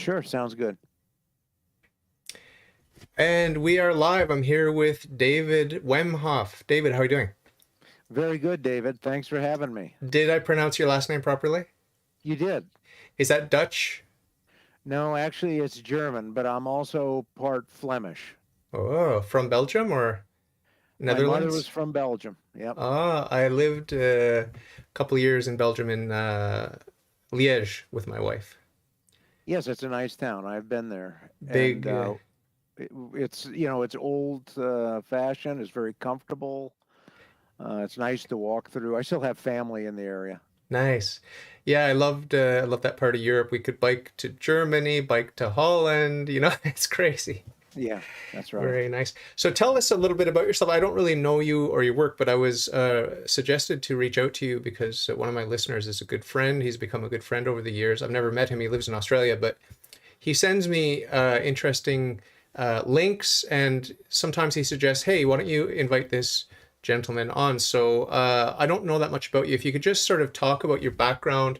Sure, sounds good. And we are live. I'm here with David Wemhoff. David, how are you doing? Very good, David. Thanks for having me. Did I pronounce your last name properly? You did. Is that Dutch? No, actually, it's German, but I'm also part Flemish. Oh, from Belgium or My mother was Netherlands? from Belgium. Yep. Ah, I lived a couple years in Belgium in Liège with my wife. Yes, it's a nice town. I've been there, and Big, it's old fashioned. It's very comfortable. It's nice to walk through. I still have family in the area. nice. Yeah, I loved that part of Europe. We could bike to Germany, bike to Holland. It's crazy. Yeah, that's right. Very nice. So tell us a little bit about yourself. I don't really know you or your work, but I was suggested to reach out to you because one of my listeners is a good friend. He's become a good friend over the years. I've never met him. He lives in Australia, but he sends me interesting links, and sometimes he suggests, "Hey, why don't you invite this gentleman on?" So I don't know that much about you. If you could just sort of talk about your background,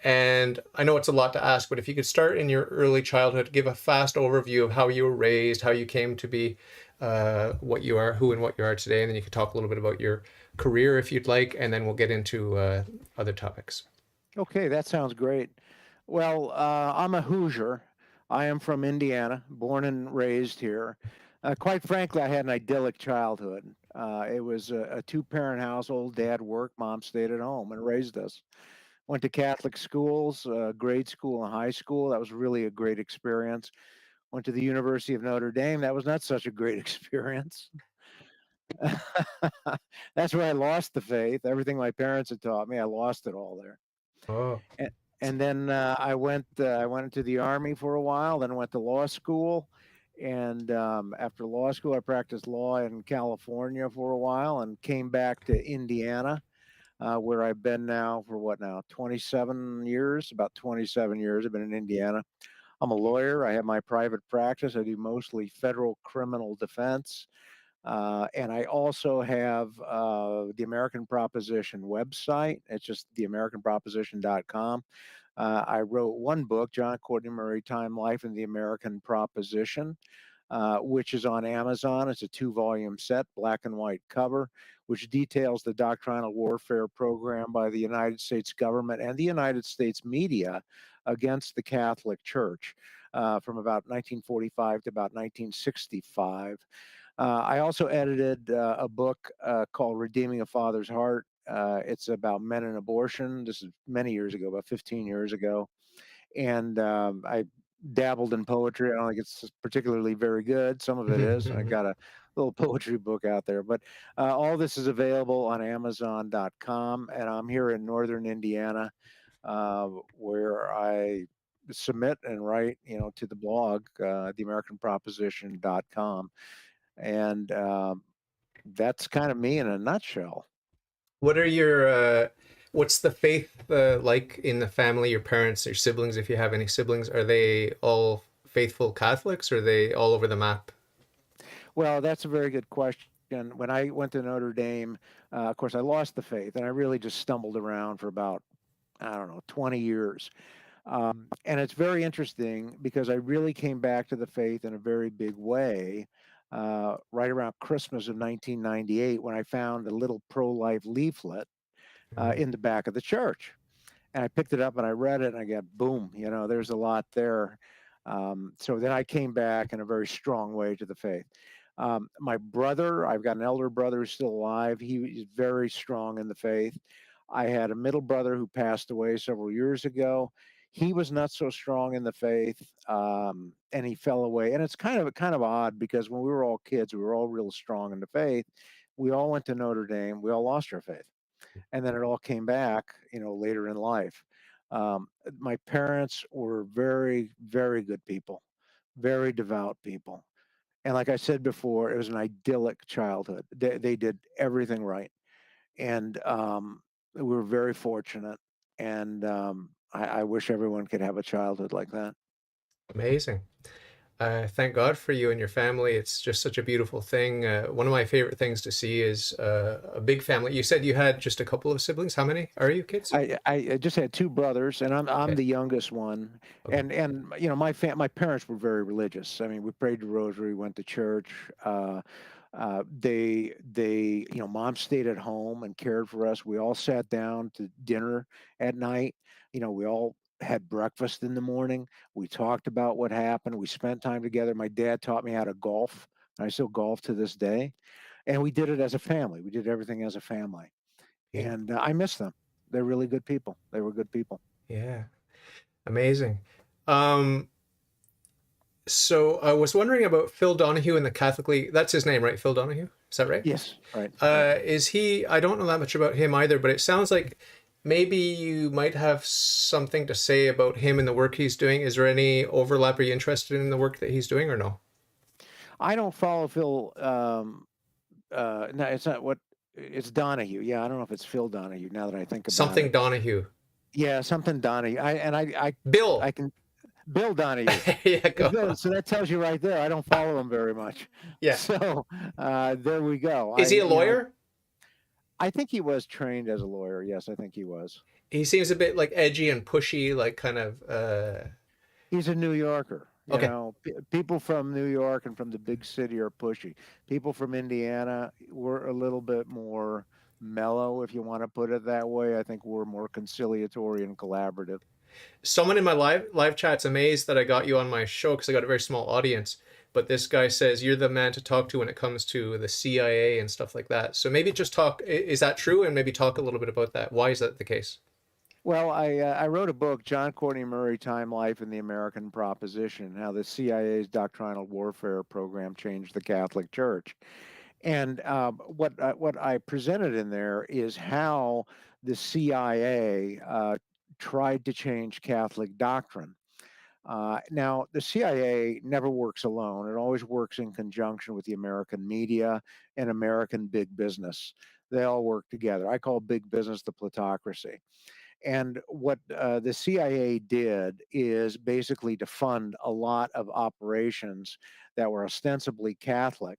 and I know it's a lot to ask, but if you could start in your early childhood, give a fast overview of how you were raised, how you came to be what you are, who and what you are today, and then you could talk a little bit about your career if you'd like, and then we'll get into other topics. Okay, that sounds great. Well, I'm a Hoosier. I am from Indiana, born and raised here. Quite frankly, I had an idyllic childhood. It was a two-parent household. Dad worked, mom stayed at home and raised us. Went to Catholic schools, grade school and high school. That was really a great experience. Went to the University of Notre Dame. That was not such a great experience. That's where I lost the faith. Everything my parents had taught me, I lost it all there. Oh, And, and then I went into the army for a while, then went to law school. And after law school, I practiced law in California for a while and came back to Indiana, where I've been now for what now, 27 years, about 27 years. I've been in Indiana. I'm a lawyer. I have my private practice. I do mostly federal criminal defense. And I also have the American Proposition website. It's just theamericanproposition.com. I wrote one book, John Courtney Murray, Time, Life, and the American Proposition, which is on Amazon. It's a 2-volume set, black and white cover, which details the doctrinal warfare program by the United States government and the United States media against the Catholic Church from about 1945 to about 1965. I also edited a book called Redeeming a Father's Heart. It's about men and abortion. This is many years ago, about 15 years ago. And I dabbled in poetry. I don't think it's particularly very good. Some of it is. I got a little poetry book out there. But all this is available on Amazon.com. And I'm here in northern Indiana, where I submit and write, to the blog, theamericanproposition.com. And that's kind of me in a nutshell. what are your what's the faith like in the family? Your parents, your siblings, if you have any siblings, are they all faithful Catholics, or are they all over the map? Well, that's a very good question. When I went to Notre Dame, of course, I lost the faith and I really just stumbled around for about, I don't know, 20 years. And it's very interesting because I really came back to the faith in a very big way right around Christmas of 1998 when I found a little pro life leaflet Mhm. in the back of the church. And I picked it up and I read it and I got, boom, there's a lot there. So then I came back in a very strong way to the faith. My brother, I've got an elder brother who's still alive. He is very strong in the faith. I had a middle brother who passed away several years ago. He was not so strong in the faith, and he fell away. And it's kind of odd because when we were all kids, we were all real strong in the faith. We all went to Notre Dame. We all lost our faith, and then it all came back, later in life. My parents were very, very good people, very devout people. And like I said before, it was an idyllic childhood. They did everything right. And we were very fortunate. And I wish everyone could have a childhood like that. Amazing. Thank God for you and your family. It's just such a beautiful thing. One of my favorite things to see is a big family. You said you had just a couple of siblings. How many are you kids? I just had two brothers, and I'm Okay. the youngest one. Okay. And my parents were very religious. I mean, we prayed the rosary, went to church. Mom stayed at home and cared for us. We all sat down to dinner at night. We all had breakfast in the morning. We talked about what happened. We spent time together. My dad taught me how to golf. And I still golf to this day. And we did it as a family. We did everything as a family. Beautiful. And I miss them. They're really good people. They were good people. Yeah. Amazing. Um, so I was wondering about Phil Donahue and the Catholic League. That's his name, right? Phil Donahue? Is that right? Yes, right, right. Is he, I don't know that much about him either, but it sounds like maybe you might have something to say about him and the work he's doing. Is there any overlap? Are you interested in the work that he's doing or no? I don't follow Phil. No, it's not what it's Donahue. Yeah, I don't know if it's Phil Donahue now that I think about Something it. Donahue. Yeah, something Donahue. Bill. I can Bill Donahue. Yeah, go. So that tells you right there. I don't follow him very much. Yeah. So there we go. Is he a lawyer? I think he was trained as a lawyer. Yes, I think he was. He seems a bit like edgy and pushy, like kind of He's a New Yorker. okay. People from New York and from the big city are pushy. People from Indiana were a little bit more mellow, if you want to put it that way. I think we're more conciliatory and collaborative. Someone in my live chat's amazed that I got you on my show because I got a very small audience. But this guy says you're the man to talk to when it comes to the CIA and stuff like that. So maybe just talk. Is that true? And maybe talk a little bit about that. Why is that the case? Well, I wrote a book, John Courtney Murray, Time, Life, and the American Proposition, how the CIA's doctrinal warfare program changed the Catholic Church. And what I presented in there is how the CIA tried to change Catholic doctrine. Now, the CIA never works alone. It always works in conjunction with the American media and American big business. They all work together. I call big business the plutocracy. And what the CIA did is basically to fund a lot of operations that were ostensibly Catholic,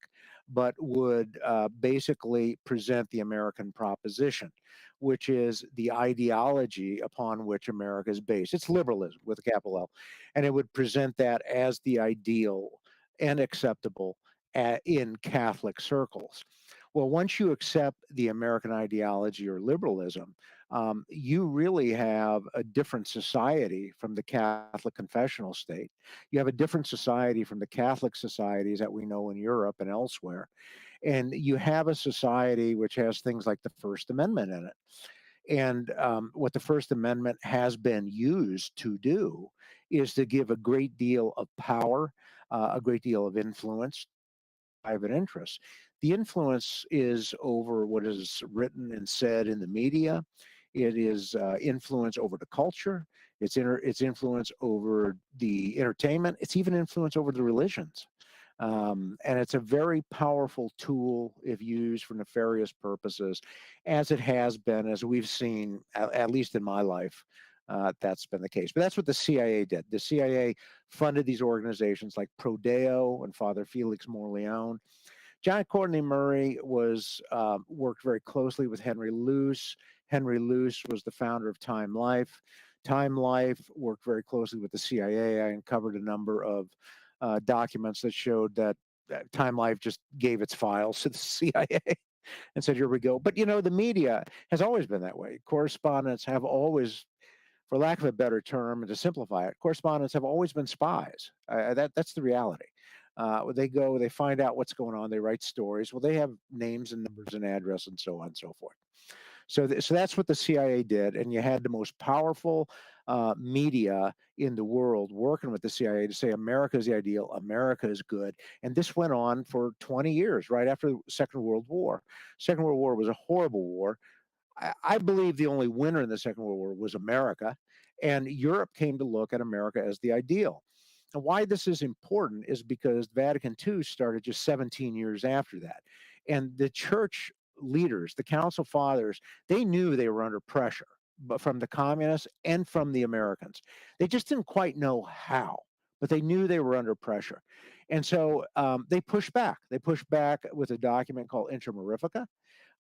but would basically present the American proposition, which is the ideology upon which America is based. It's liberalism with a capital L. And it would present that as the ideal and acceptable in Catholic circles. Well, once you accept the American ideology or liberalism, you really have a different society from the Catholic confessional state. You have a different society from the Catholic societies that we know in Europe and elsewhere. And you have a society which has things like the First Amendment in it. And what the First Amendment has been used to do is to give a great deal of power, a great deal of influence, private interests. The influence is over what is written and said in the media. It is influence over the culture. It's influence over the entertainment. It's even influence over the religions. And it's a very powerful tool if used for nefarious purposes, as it has been, as we've seen, at least in my life. That's been the case. But that's what the CIA did. The CIA funded these organizations like Prodeo and Father Felix Morleone. John Courtney Murray was worked very closely with Henry Luce. Henry Luce was the founder of Time Life. Time Life worked very closely with the CIA. I uncovered a number of documents that showed that Time Life just gave its files to the CIA and said, "Here we go." But the media has always been that way. Correspondents have always, for lack of a better term, and to simplify it, correspondents have always been spies. That's the reality. They go, they find out what's going on, they write stories. Well, they have names and numbers and address and so on and so forth. So that's what the CIA did, and you had the most powerful media in the world working with the CIA to say America is the ideal, America is good, and this went on for 20 years, right after the Second World War. Second World War was a horrible war. I believe the only winner in the Second World War was America, and Europe came to look at America as the ideal. And why this is important is because Vatican II started just 17 years after that. And the church leaders, the council fathers, they knew they were under pressure, but from the communists and from the Americans. They just didn't quite know how. but they knew they were under pressure. And so they pushed back. They pushed back with a document called Inter Mirifica,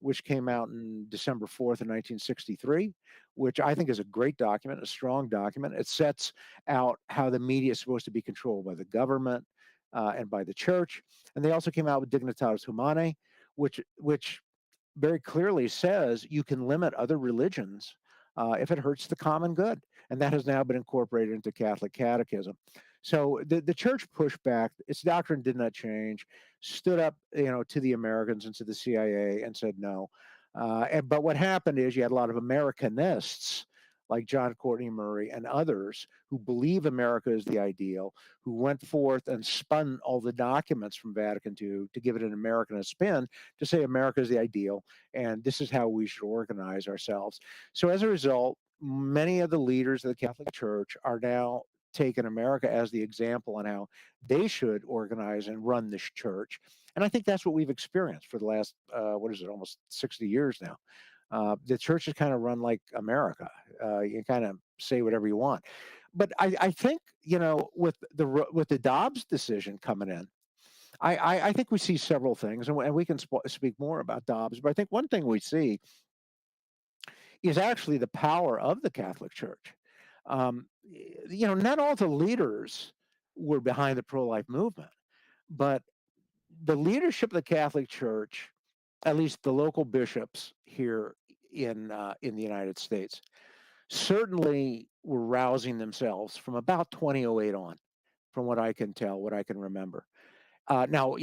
which came out in December 4th of 1963, which I think is a great document, a strong document. It sets out how the media is supposed to be controlled by the government and by the church. And they also came out with Dignitatis Humanae, which very clearly says you can limit other religions if it hurts the common good. And that has now been incorporated into Catholic catechism. So the church pushed back. Its doctrine did not change, stood up, to the Americans and to the CIA and said no. But what happened is you had a lot of Americanists like John Courtney Murray and others who believe America is the ideal, who went forth and spun all the documents from Vatican II to give it an Americanist spin, to say America is the ideal and this is how we should organize ourselves. So as a result, many of the leaders of the Catholic Church are now taking America as the example on how they should organize and run this church. And I think that's what we've experienced for the last, almost 60 years now. The church is kind of run like America. You kind of say whatever you want. But I think, with the Dobbs decision coming in, I think we see several things, and we can speak more about Dobbs. But I think one thing we see is actually the power of the Catholic Church. Not all the leaders were behind the pro-life movement, but the leadership of the Catholic Church, at least the local bishops here in the United States, certainly were rousing themselves from about 2008 on, from what I can tell, what I can remember. Now,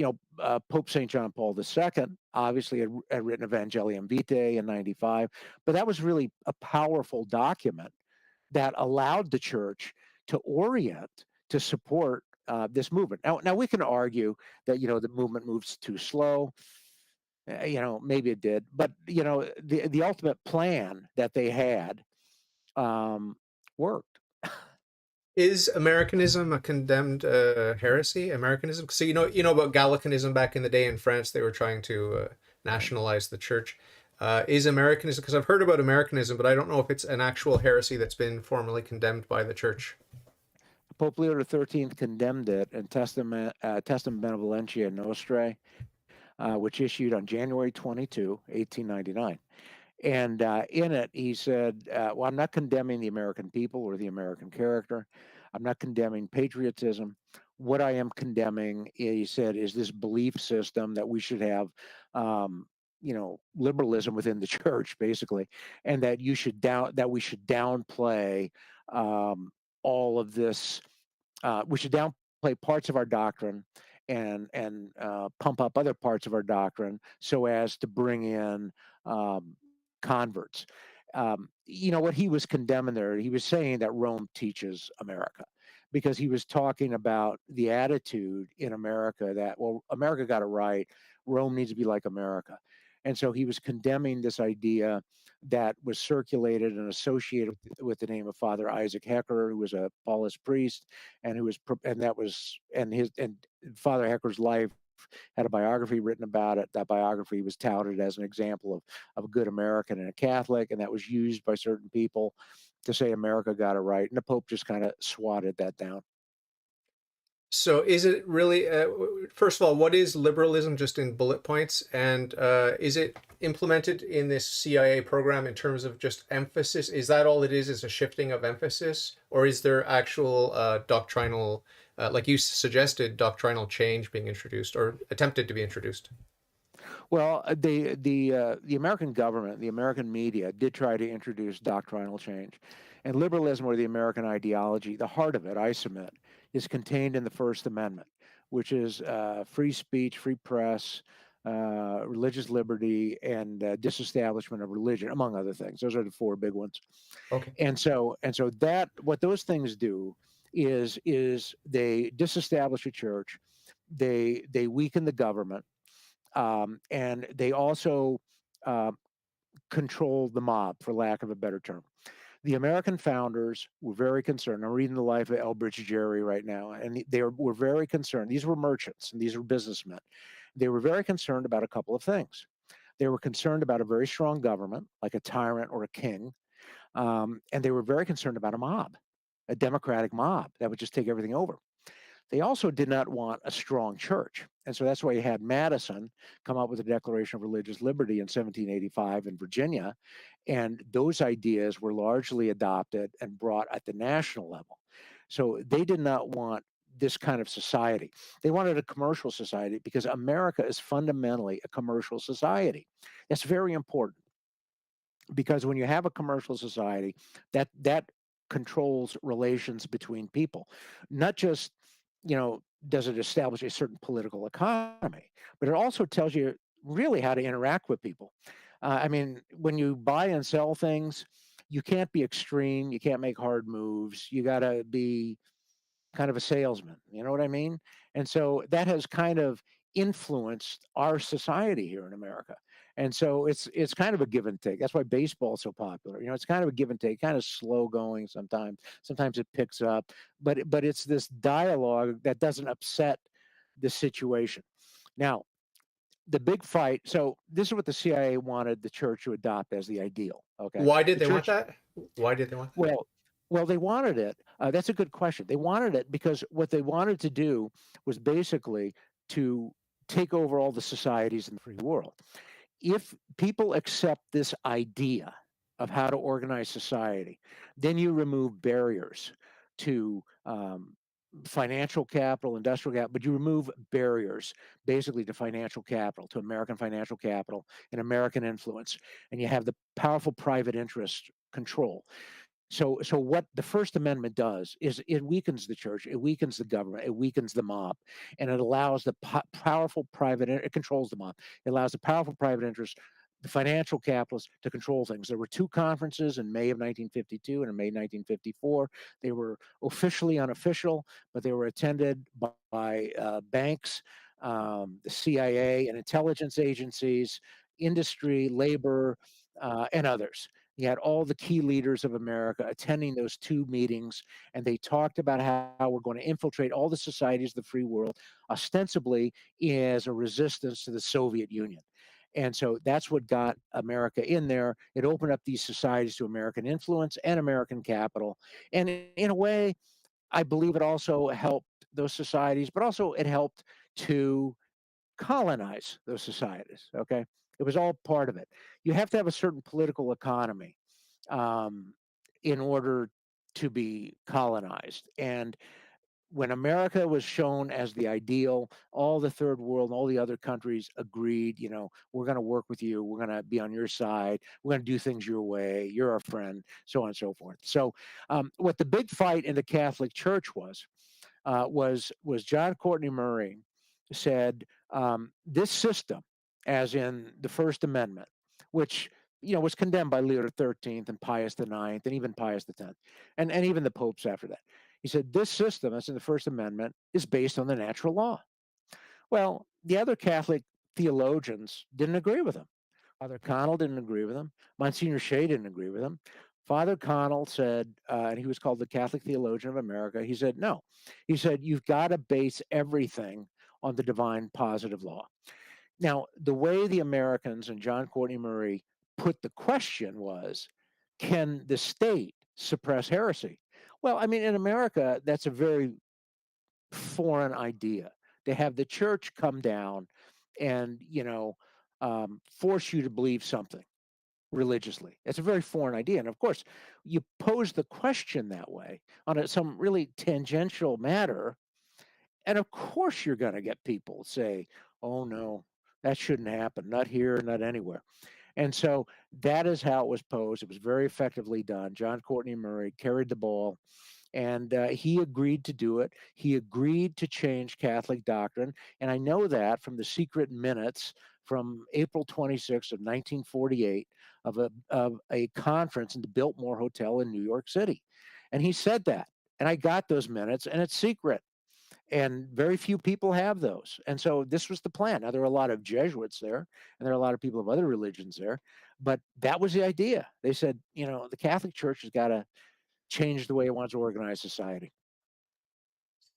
Pope St. John Paul II obviously had written Evangelium Vitae in '95, but that was really a powerful document that allowed the church to orient, to support this movement. Now we can argue that the movement moves too slow. Maybe it did, but the ultimate plan that they had worked. Is Americanism a condemned heresy? Americanism. So you know about Gallicanism back in the day in France. They were trying to nationalize the church. Is Americanism? Because I've heard about Americanism, but I don't know if it's an actual heresy that's been formally condemned by the church. Pope Leo XIII condemned it in Testam Benevolentia Nostrae, which issued on January 22, 1899. And in it, he said, well, I'm not condemning the American people or the American character. I'm not condemning patriotism. What I am condemning, he said, is this belief system that we should have, liberalism within the church, basically, and that we should downplay all of this. We should downplay parts of our doctrine and pump up other parts of our doctrine so as to bring in converts. What he was condemning there, he was saying that Rome teaches America, because he was talking about the attitude in America that, well, America got it right, Rome needs to be like America. And so he was condemning this idea that was circulated and associated with the name of Father Isaac Hecker, who was a Paulist priest, and Father Hecker's life had a biography written about it. That biography was touted as an example of a good American and a Catholic, and that was used by certain people to say America got it right. And the Pope just kind of swatted that down. So is it really, first of all, what is liberalism, just in bullet points? And is it implemented in this CIA program in terms of just emphasis? Is that all it is a shifting of emphasis? Or is there actual doctrinal, like you suggested, doctrinal change being introduced or attempted to be introduced? Well, the American government, the American media did try to introduce doctrinal change. And liberalism, or the American ideology, the heart of it, I submit, is contained in the First Amendment, which is free speech, free press, religious liberty, and disestablishment of religion, among other things. Those are the four big ones. Okay. And so that, what those things do is they disestablish a church, they weaken the government, and they also control the mob, for lack of a better term. The American founders were very concerned. I'm reading the life of Elbridge Gerry right now, and they were very concerned. These were merchants and these were businessmen. They were very concerned about a couple of things. They were concerned about a very strong government, like a tyrant or a king, and they were very concerned about a mob, a democratic mob that would just take everything over. They also did not want a strong church. And so that's why you had Madison come up with the Declaration of Religious Liberty in 1785 in Virginia. And those ideas were largely adopted and brought at the national level. So they did not want this kind of society. They wanted a commercial society because America is fundamentally a commercial society. That's very important because when you have a commercial society, that controls relations between people, not just, does it establish a certain political economy, but it also tells you really how to interact with people. I mean, when you buy and sell things, you can't be extreme, you can't make hard moves, you got to be kind of a salesman. You know what I mean? And so that has kind of influenced our society here in America. And so it's kind of a give and take. That's why baseball is so popular. It's kind of a give and take, kind of slow going sometimes. Sometimes it picks up, but it's this dialogue that doesn't upset the situation. Now, the big fight. So this is what the CIA wanted the church to adopt as the ideal. Okay, Why did the they want church. that? Why did they want that? Well, they wanted it. That's a good question. They wanted it because what they wanted to do was basically to take over all the societies in the free world. If people accept this idea of how to organize society, then you remove barriers to financial capital, industrial capital, but you remove barriers basically to financial capital, to American financial capital and American influence, and you have the powerful private interest control. So what the First Amendment does is it weakens the church, it weakens the government, it weakens the mob, and it allows the powerful private, it controls the mob. It allows the powerful private interest, the financial capitalists to control things. There were two conferences in May of 1952 and in May 1954. They were officially unofficial, but they were attended by banks, the CIA and intelligence agencies, industry, labor, and others. You had all the key leaders of America attending those two meetings, and they talked about how we're going to infiltrate all the societies of the free world, ostensibly as a resistance to the Soviet Union. And so that's what got America in there. It opened up these societies to American influence and American capital. And in a way, I believe it also helped those societies, but also it helped to colonize those societies. Okay. It was all part of it. You have to have a certain political economy in order to be colonized. And when America was shown as the ideal, all the third world, all the other countries agreed, we're going to work with you. We're going to be on your side. We're going to do things your way. You're our friend, so on and so forth. So what the big fight in the Catholic Church was John Courtney Murray said this system, as in the First Amendment, which was condemned by Leo XIII and Pius IX and even Pius X, and even the popes after that. He said this system, that's in the First Amendment, is based on the natural law. Well, the other Catholic theologians didn't agree with him. Father Connell didn't agree with him. Monsignor Shea didn't agree with him. Father Connell said, and he was called the Catholic Theologian of America, he said, no. He said, you've got to base everything on the divine positive law. Now, the way the Americans and John Courtney Murray put the question was, can the state suppress heresy? Well, I mean, in America, that's a very foreign idea. To have the church come down and, force you to believe something religiously. It's a very foreign idea. And of course, you pose the question that way on some really tangential matter. And of course, you're going to get people say, oh, no, that shouldn't happen. Not here, not anywhere. And so that is how it was posed. It was very effectively done. John Courtney Murray carried the ball, and he agreed to do it. He agreed to change Catholic doctrine. And I know that from the secret minutes from April 26th of 1948 of a conference in the Biltmore Hotel in New York City. And he said that. And I got those minutes, and it's secret. And very few people have those. And so this was the plan. Now, there are a lot of Jesuits there, and there are a lot of people of other religions there, but that was the idea. They said, the Catholic Church has got to change the way it wants to organize society.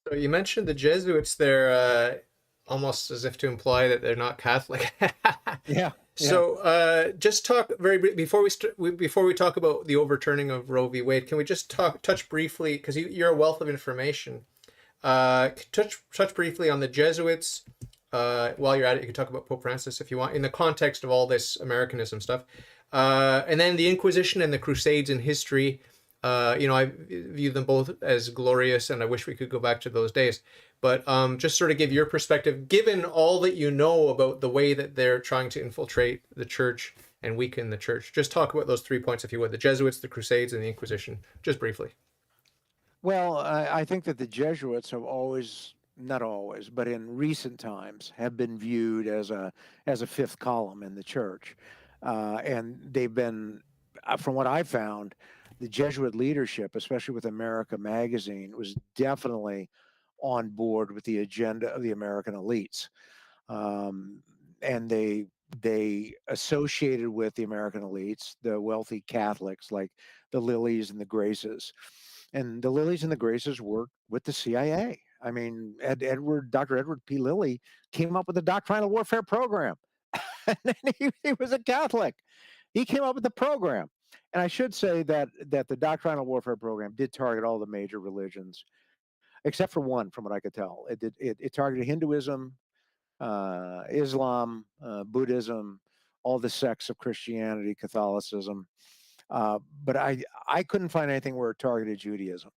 So you mentioned the Jesuits there, almost as if to imply that they're not Catholic. Yeah. So just talk before we talk about the overturning of Roe v. Wade. Can we just touch briefly, because you're a wealth of information, Touch briefly on the Jesuits. While you're at it, you can talk about Pope Francis if you want, in the context of all this Americanism stuff. And then the Inquisition and the Crusades in history. I view them both as glorious, and I wish we could go back to those days. But just sort of give your perspective, given all that you know about the way that they're trying to infiltrate the church and weaken the church. Just talk about those 3 points, if you would: the Jesuits, the Crusades, and the Inquisition, just briefly. Well, I think that the Jesuits have always, not always, but in recent times, have been viewed as a fifth column in the church, and they've been, from what I found, the Jesuit leadership, especially with America Magazine, was definitely on board with the agenda of the American elites, and they associated with the American elites, the wealthy Catholics like the Lillies and the Graces. And the Lillies and the Graces worked with the CIA. I mean, Dr. Edward P. Lilly came up with the doctrinal warfare program. And he was a Catholic. He came up with the program. And I should say that the doctrinal warfare program did target all the major religions, except for one, from what I could tell. It targeted Hinduism, Islam, Buddhism, all the sects of Christianity, Catholicism. But I couldn't find anything where it targeted Judaism.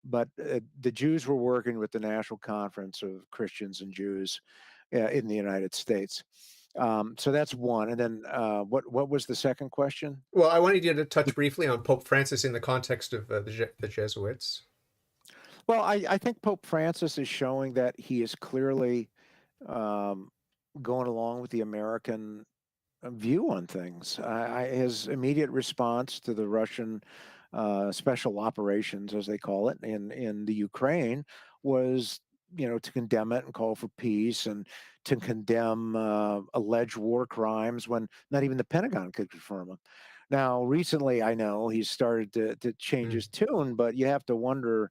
But the Jews were working with the National Conference of Christians and Jews in the United States. So that's one. And then what was the second question? Well, I wanted you to touch briefly on Pope Francis in the context of the Jesuits. Well, I think Pope Francis is showing that he is clearly going along with the American view on things. His immediate response to the Russian special operations, as they call it, in the Ukraine was, to condemn it and call for peace and to condemn alleged war crimes when not even the Pentagon could confirm them. Now, recently, I know he's started to change his tune, but you have to wonder,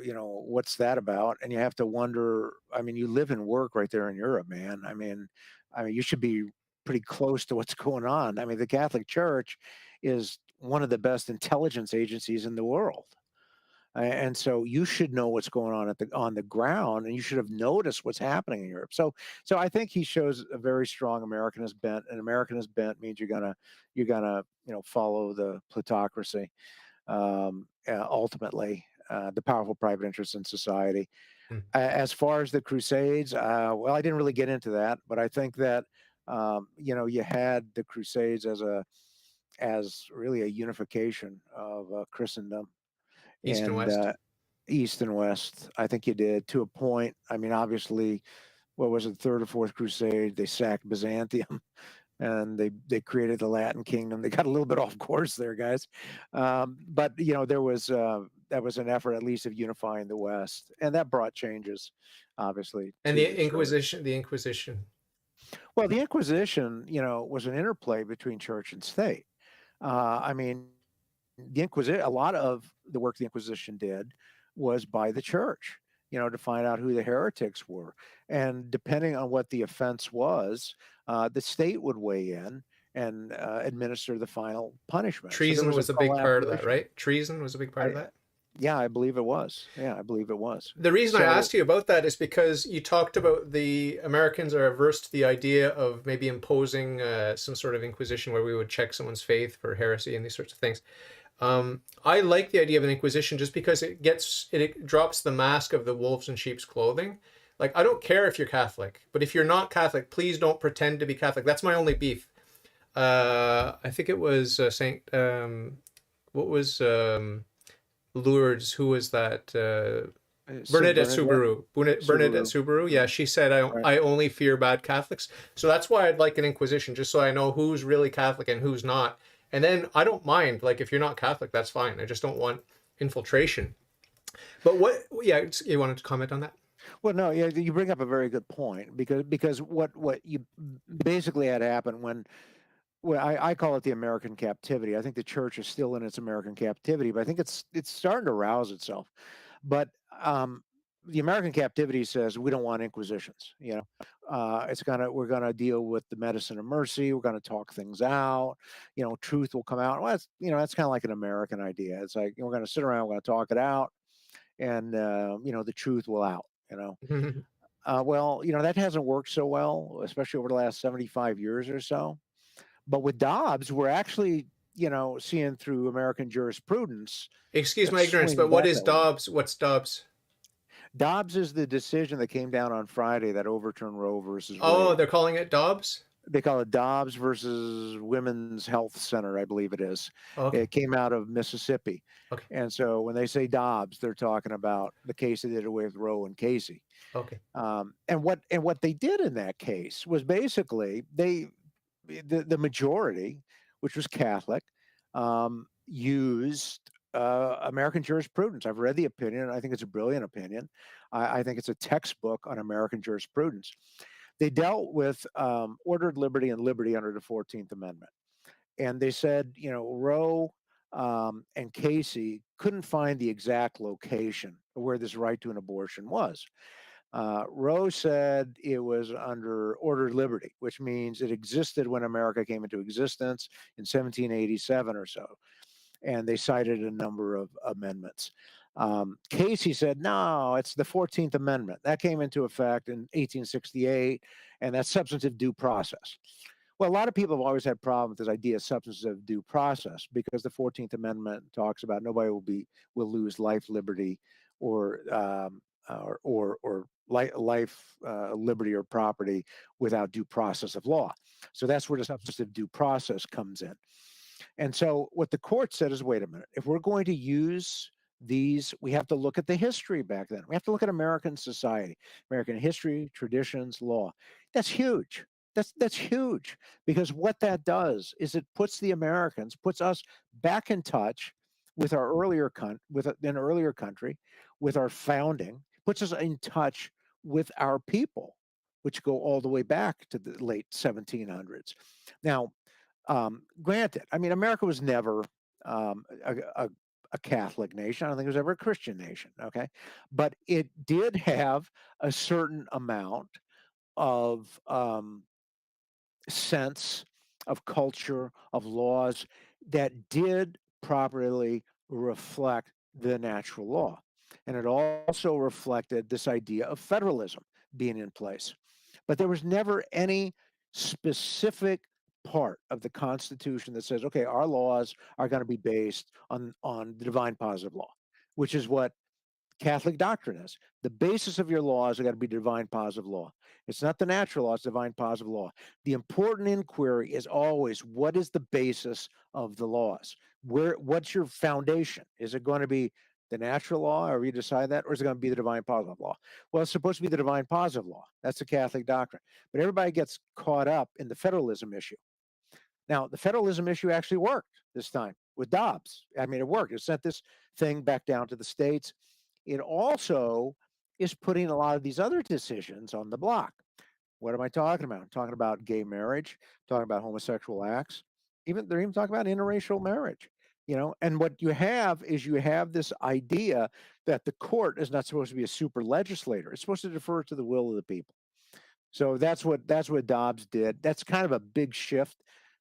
what's that about? And you have to wonder, I mean, you live and work right there in Europe, man. I mean, you should be pretty close to what's going on. I mean, the Catholic Church is one of the best intelligence agencies in the world. And so you should know what's going on on the ground, and you should have noticed what's happening in Europe. So I think he shows a very strong Americanist bent, and Americanist bent means you're gonna follow the plutocracy, ultimately, the powerful private interests in society. Mm. As far as the Crusades, well, I didn't really get into that, but I think that you had the Crusades as really a unification of Christendom East and and West. East and West. I think you did to a point. I mean, obviously, what was it, Third or Fourth Crusade? They sacked Byzantium, and they created the Latin Kingdom. They got a little bit off course there, guys. But there was that was an effort at least of unifying the West, and that brought changes, obviously, And to the the church. Inquisition. Well, the Inquisition, was an interplay between church and state. I mean, the Inquisition, a lot of the work the Inquisition did was by the church, to find out who the heretics were. And depending on what the offense was, the state would weigh in and administer the final punishment. So there Treason was a was a big part of that, collaboration. right? Treason was a big part of that. Yeah, I believe it was. Yeah, I believe it was. The reason I So, asked you about that is because you talked about the Americans are averse to the idea of maybe imposing some sort of inquisition where we would check someone's faith for heresy and these sorts of things. I like the idea of an inquisition just because it drops the mask of the wolves in sheep's clothing. Like, I don't care if you're Catholic, but if you're not Catholic, please don't pretend to be Catholic. That's my only beef. I think it was Saint. What was Lourdes? Who was that? Bernadette Subaru. Bernadette Subaru. Yeah, she said, Right. I only fear bad Catholics. So that's why I'd like an inquisition, just so I know who's really Catholic and who's not. And then I don't mind, like, if you're not Catholic, that's fine. I just don't want infiltration. But you wanted to comment on that? Well, no, yeah, you bring up a very good point because what you basically had happen when well, I call it the American captivity. I think the church is still in its American captivity, but I think it's starting to rouse itself. But the American captivity says we don't want inquisitions. We're gonna deal with the medicine of mercy. We're gonna talk things out. Truth will come out. Well, that's kind of like an American idea. It's like we're gonna sit around, we're gonna talk it out, and the truth will out. Well, that hasn't worked so well, especially over the last 75 years or so. But with Dobbs, we're actually, seeing through American jurisprudence Excuse my that's ignorance, swinging but what back is that way. Dobbs? What's Dobbs? Dobbs is the decision that came down on Friday that overturned Roe versus Oh, Wade. they're calling it Dobbs? They call it Dobbs versus Women's Health Center, I believe it is. Okay. It came out of Mississippi. Okay. And so when they say Dobbs, they're talking about the case they did away with Roe and Casey. Okay. And what they did in that case was basically the majority, which was Catholic, used American jurisprudence. I've read the opinion. I think it's a brilliant opinion. I think it's a textbook on American jurisprudence. They dealt with ordered liberty and liberty under the 14th Amendment. And they said, Roe and Casey couldn't find the exact location where this right to an abortion was. Roe said it was under ordered liberty, which means it existed when America came into existence in 1787 or so. And they cited a number of amendments. Casey said, no, it's the 14th Amendment. That came into effect in 1868, and that's substantive due process. Well, a lot of people have always had problem with this idea of substantive due process because the 14th Amendment talks about nobody will lose life, liberty, or life, liberty, or property without due process of law. So that's where the substantive due process comes in. And so what the court said is, wait a minute, if we're going to use these, we have to look at the history back then. We have to look at American society, American history, traditions, law. That's huge. That's huge, because what that does is it puts the Americans, puts us back in touch with our earlier country, with our founding, puts us in touch with our people, which go all the way back to the late 1700s. Now, granted, I mean, America was never a Catholic nation. I don't think it was ever a Christian nation. Okay. But it did have a certain amount of sense of culture, of laws that did properly reflect the natural law. And it also reflected this idea of federalism being in place. But there was never any specific part of the Constitution that says, okay, our laws are going to be based on the divine positive law, which is what Catholic doctrine is. The basis of your laws are going to be divine positive law. It's not the natural law, it's divine positive law. The important inquiry is always, what is the basis of the laws? What's your foundation? Is it going to be the natural law, or you decide that, or is it going to be the divine positive law? Well, it's supposed to be the divine positive law. That's the Catholic doctrine. But everybody gets caught up in the federalism issue. Now, the federalism issue actually worked this time with Dobbs. I mean, it worked. It sent this thing back down to the states. It also is putting a lot of these other decisions on the block. What am I talking about? I'm talking about gay marriage, talking about homosexual acts. They're even talking about interracial marriage. And what you have is this idea that the court is not supposed to be a super legislator. It's supposed to defer to the will of the people. So that's what Dobbs did. That's kind of a big shift.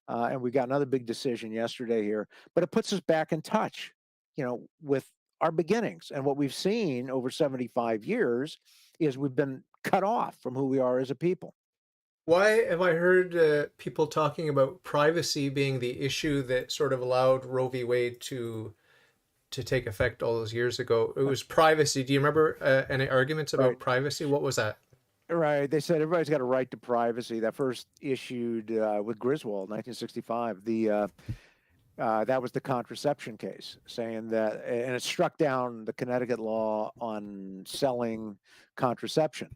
And we got another big decision yesterday here, but it puts us back in touch, with our beginnings. And what we've seen over 75 years is we've been cut off from who we are as a people. Why have I heard people talking about privacy being the issue that sort of allowed Roe v. Wade to take effect all those years ago? It was privacy. Do you remember any arguments about privacy? What was that? Right. They said everybody's got a right to privacy. That first issued with Griswold, 1965. That was the contraception case, saying that, and it struck down the Connecticut law on selling contraception.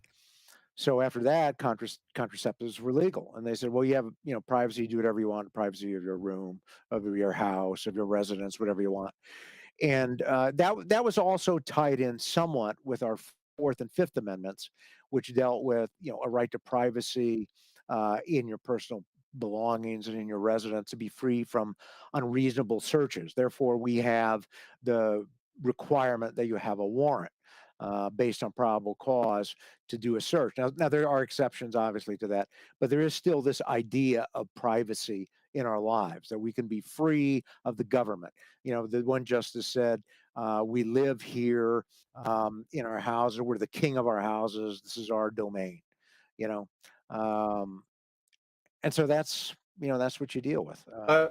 So after that, contraceptives were legal, and they said, well, you have privacy, do whatever you want, privacy of your room, of your house, of your residence, whatever you want. And that was also tied in somewhat with our Fourth and Fifth Amendments, which dealt with a right to privacy in your personal belongings and in your residence, to be free from unreasonable searches. Therefore, we have the requirement that you have a warrant based on probable cause to do a search. Now, there are exceptions, obviously, to that, but there is still this idea of privacy in our lives, that we can be free of the government. The one justice said, We live here in our houses. We're the king of our houses. This is our domain, you know. Um, and so that's what you deal with.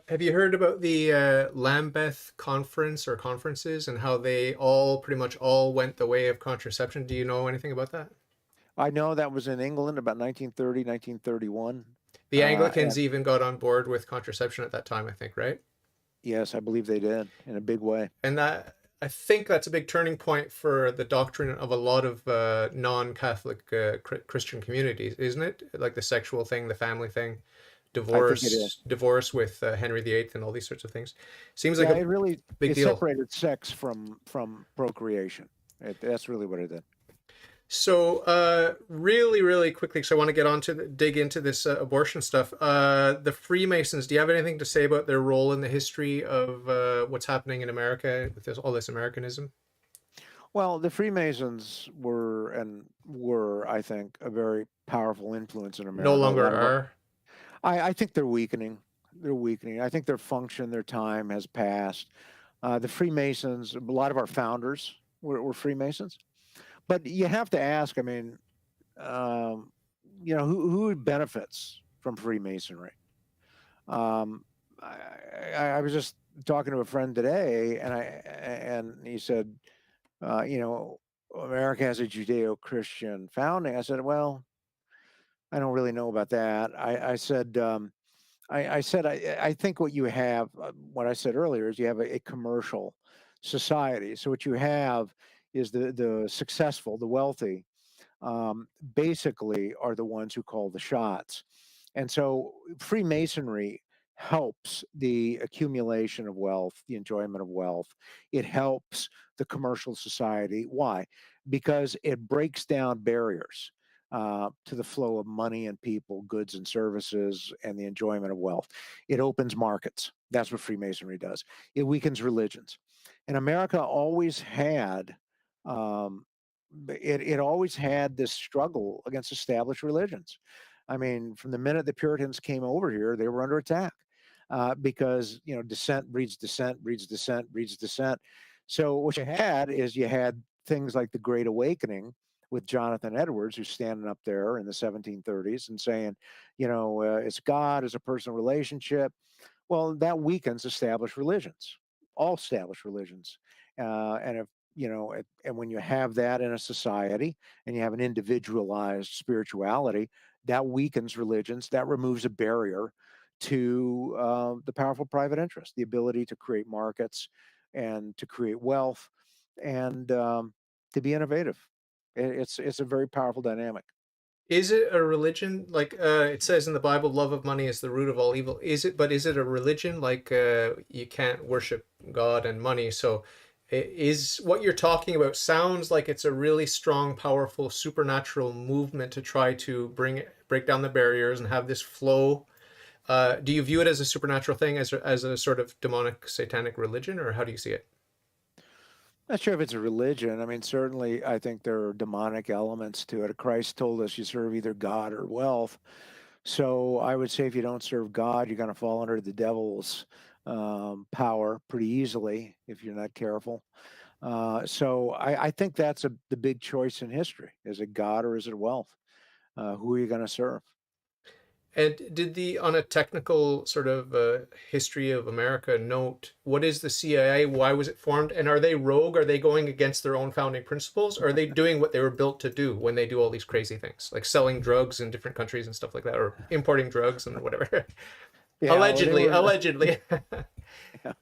Have you heard about the Lambeth Conference or conferences and how they all pretty much all went the way of contraception? Do you know anything about that? I know that was in England about 1930, 1931. The Anglicans And even got on board with contraception at that time, I think, right? yes, I believe they did in a big way. And that I think that's a big turning point for the doctrine of a lot of non-Catholic Christian communities, isn't it? Like the sexual thing, the family thing, I think it is. divorce with Henry VIII, and all these sorts of things. Seems like Yeah, a big it deal. separated sex from procreation. That's really what it did. So, really, really quickly, because I want to get on to dig into this abortion stuff. The Freemasons, do you have anything to say about their role in the history of what's happening in America with all this Americanism? Well, the Freemasons were, I think, a very powerful influence in No America. A longer lot of are. I think they're weakening. They're weakening. I think their function, their time has passed. The Freemasons, a lot of our founders were Freemasons. But you have to ask, I mean, um, who benefits from Freemasonry? Um, I was just talking to a friend today, and he said, you know, America has a Judeo-Christian founding. I said, well, I don't really know about that. I said, I think what you have, what I said earlier, is you have a commercial society. So what you have is the successful, the wealthy, basically are the ones who call the shots. And so Freemasonry helps the accumulation of wealth, the enjoyment of wealth. It helps the commercial society. Why? Because it breaks down barriers to the flow of money and people, goods and services, and the enjoyment of wealth. It opens markets. That's what Freemasonry does. It weakens religions. And America always had um, it always had this struggle against established religions. I mean, from the minute the Puritans came over here, they were under attack because dissent breeds dissent, breeds dissent, breeds dissent. So what you had things like the Great Awakening with Jonathan Edwards, who's standing up there in the 1730s and saying, it's God as a personal relationship. Well, that weakens established religions, all established religions. And if and when you have that in a society and you have an individualized spirituality, that weakens religions. That removes a barrier to the powerful private interest, the ability to create markets and to create wealth and to be innovative. It's a very powerful dynamic. Is it a religion? Like it says in the Bible, love of money is the root of all evil. Is it? But is it a religion? Like you can't worship God and money. So is what you're talking about sounds like it's a really strong, powerful, supernatural movement to try to break down the barriers and have this flow. Do you view it as a supernatural thing, as a sort of demonic, satanic religion, or how do you see it? Not sure if it's a religion. I mean, certainly, I think there are demonic elements to it. Christ told us you serve either God or wealth. So I would say if you don't serve God, you're going to fall under the devil's power pretty easily if you're not careful. So I think that's the big choice in history. Is it God or is it wealth? Who are you going to serve? And did on a technical sort of history of America note, what is the CIA? Why was it formed? And are they rogue? Are they going against their own founding principles? Or are they doing what they were built to do when they do all these crazy things, like selling drugs in different countries and stuff like that, or importing drugs and whatever? Yeah, well, Allegedly, allegedly. yeah,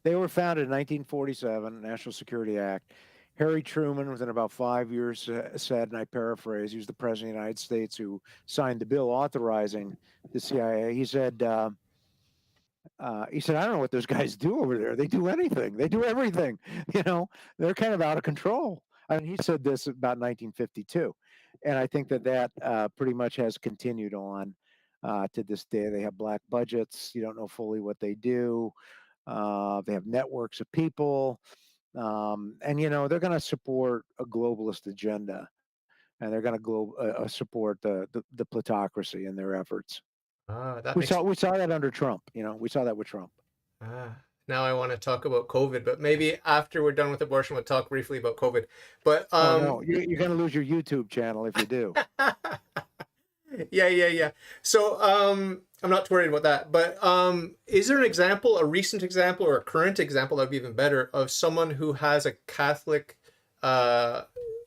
they were founded in 1947, National Security Act. Harry Truman, within about 5 years, said, and I paraphrase, he was the president of the United States who signed the bill authorizing the CIA. He said, I don't know what those guys do over there. They do anything. They do everything. They're kind of out of control. I mean, he said this about 1952. And I think that pretty much has continued on to this day. They have black budgets. You don't know fully what they do. They have networks of people. And they're going to support a globalist agenda, and they're going to support the plutocracy in their efforts. Ah, that We makes saw that under Trump. We saw that with Trump. ah, Now I want to talk about COVID, but maybe after we're done with abortion, we'll talk briefly about COVID. But Oh no, you're going to lose your YouTube channel if you do. yeah. So I'm not worried about that. But is there an example, a recent example, or a current example that'd be even better, of someone who has a Catholic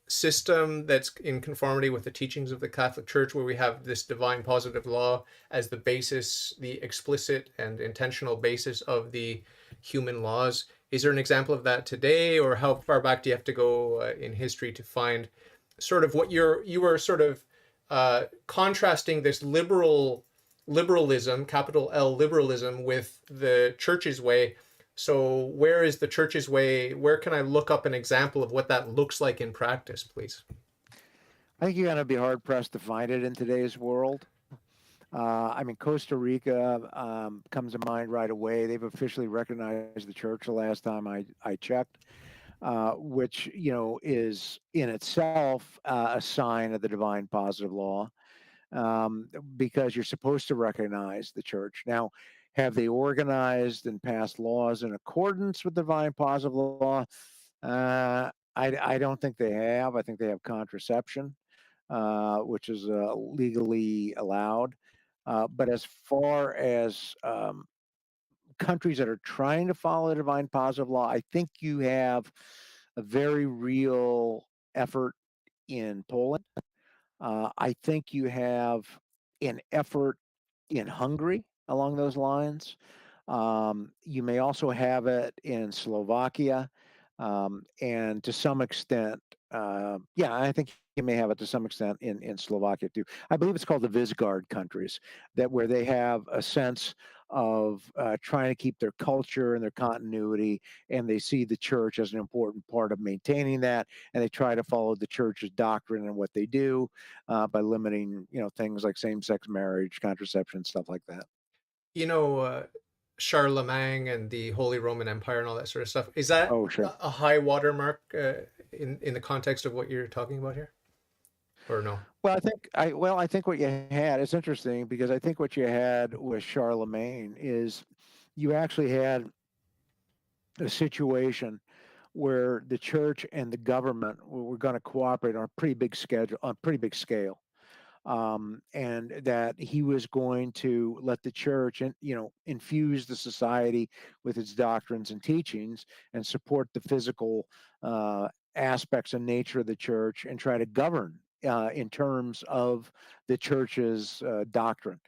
system that's in conformity with the teachings of the Catholic Church, where we have this divine positive law as the basis, the explicit and intentional basis of the human laws? Is there an example of that today, or how far back do you have to go in history to find sort of what you were sort of contrasting this liberalism, capital L liberalism, with the Church's way? So where is the Church's way? Where can I look up an example of what that looks like in practice, please? I think you're going to be hard pressed to find it in today's world. I mean, Costa Rica comes to mind right away. They've officially recognized the church the last time I checked, which, is in itself a sign of the divine positive law, because you're supposed to recognize the church. Now, have they organized and passed laws in accordance with divine positive law? I don't think they have. I think they have contraception, which is legally allowed. But as far as countries that are trying to follow the divine positive law, I think you have a very real effort in Poland. I think you have an effort in Hungary along those lines. You may also have it in Slovakia, and to some extent, I think you may have it to some extent in Slovakia too. I believe it's called the Visegrád countries, that where they have a sense of trying to keep their culture and their continuity, and they see the church as an important part of maintaining that, and they try to follow the church's doctrine and what they do by limiting, things like same-sex marriage, contraception, stuff like that. You know, Charlemagne and the Holy Roman Empire and all that sort of stuff. Is that Oh, sure. a high watermark in the context of what you're talking about here, or no? Well, I think what you had, it's interesting because I think what you had with Charlemagne is you actually had a situation where the church and the government were going to cooperate on a pretty big scale, and that he was going to let the church and infuse the society with its doctrines and teachings and support the physical aspects and nature of the church and try to govern in terms of the church's doctrine.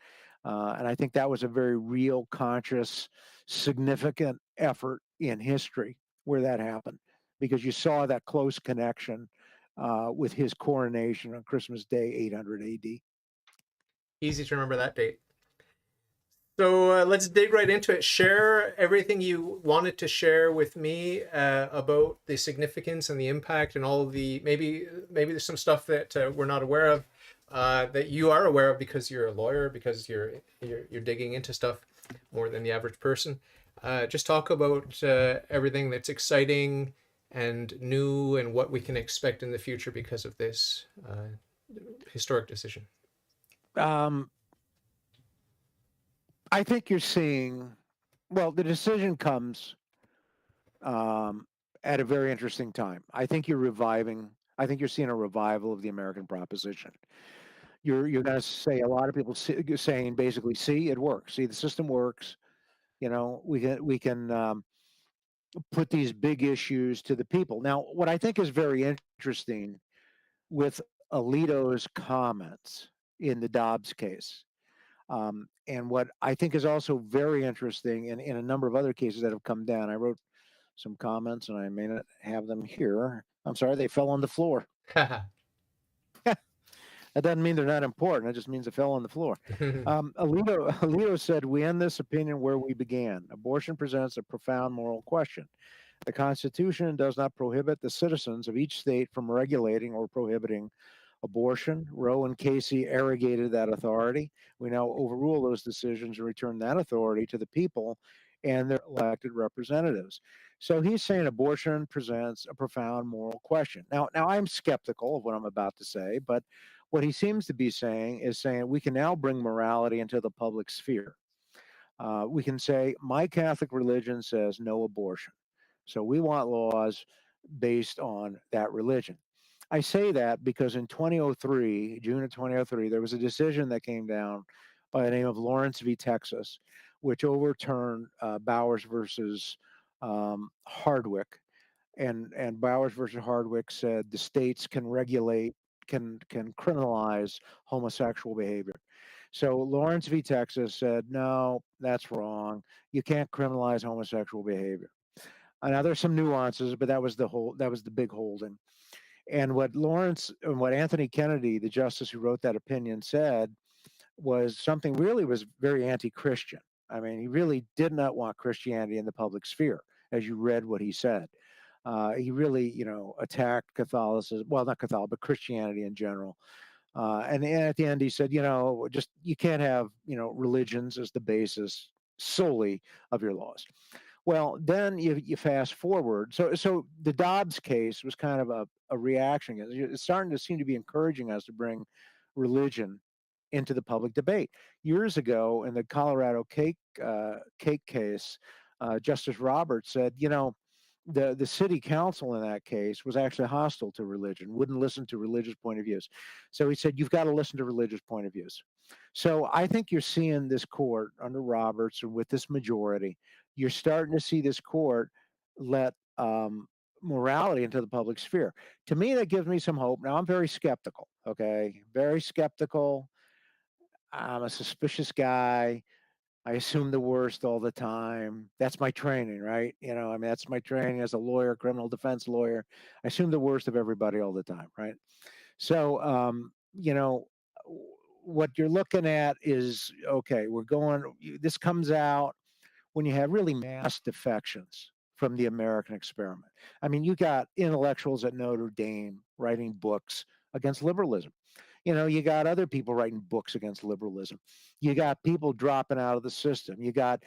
And I think that was a very real, conscious, significant effort in history where that happened, because you saw that close connection with his coronation on Christmas Day, 800 AD. Easy to remember that date. So let's dig right into it. Share everything you wanted to share with me about the significance and the impact and all of the maybe there's some stuff that we're not aware of, that you are aware of because you're a lawyer, because you're digging into stuff more than the average person. Just talk about everything that's exciting and new and what we can expect in the future because of this historic decision. I think you're seeing, the decision comes at a very interesting time. I think you're seeing a revival of the American proposition. You're going to say a lot of people saying basically, see, it works. See, the system works. We can put these big issues to the people. Now, what I think is very interesting with Alito's comments in the Dobbs case, and what I think is also very interesting in a number of other cases that have come down. I wrote some comments and I may not have them here. I'm sorry, they fell on the floor. That doesn't mean they're not important. It just means it fell on the floor. Alito said, "We end this opinion where we began. Abortion presents a profound moral question. The Constitution does not prohibit the citizens of each state from regulating or prohibiting abortion. Roe and Casey arrogated that authority. We now overrule those decisions and return that authority to the people and their elected representatives." So he's saying abortion presents a profound moral question. Now I'm skeptical of what I'm about to say, but what he seems to be saying is saying we can now bring morality into the public sphere. We can say, my Catholic religion says no abortion. So we want laws based on that religion. I say that because in 2003, June of 2003, there was a decision that came down by the name of Lawrence v. Texas, which overturned Bowers versus Hardwick. And Bowers versus Hardwick said the states can regulate, can criminalize homosexual behavior. So Lawrence v. Texas said, no, that's wrong. You can't criminalize homosexual behavior. Now there's some nuances, but that was the big holding. And what Anthony Kennedy, the justice who wrote that opinion, said was something really was very anti-Christian. I mean, he really did not want Christianity in the public sphere, as you read what he said. He really, attacked Catholicism. Well, not Catholic, but Christianity in general. And at the end, he said, just you can't have, religions as the basis solely of your laws. Well, then you fast forward. So the Dobbs case was kind of a reaction. It's starting to seem to be encouraging us to bring religion into the public debate. Years ago, in the Colorado cake case, Justice Roberts said, the city council in that case was actually hostile to religion, wouldn't listen to religious point of views. So he said, you've got to listen to religious point of views. So I think you're seeing this court under Roberts, and with this majority, you're starting to see this court let morality into the public sphere. To me, that gives me some hope. Now, I'm very skeptical, okay? Very skeptical. I'm a suspicious guy. I assume the worst all the time. That's my training, right? That's my training as a lawyer, criminal defense lawyer. I assume the worst of everybody all the time, right? So, what you're looking at is, okay, this comes out when you have really mass defections from the American experiment. I mean, you got intellectuals at Notre Dame writing books against liberalism. You got other people writing books against liberalism. You got people dropping out of the system. You got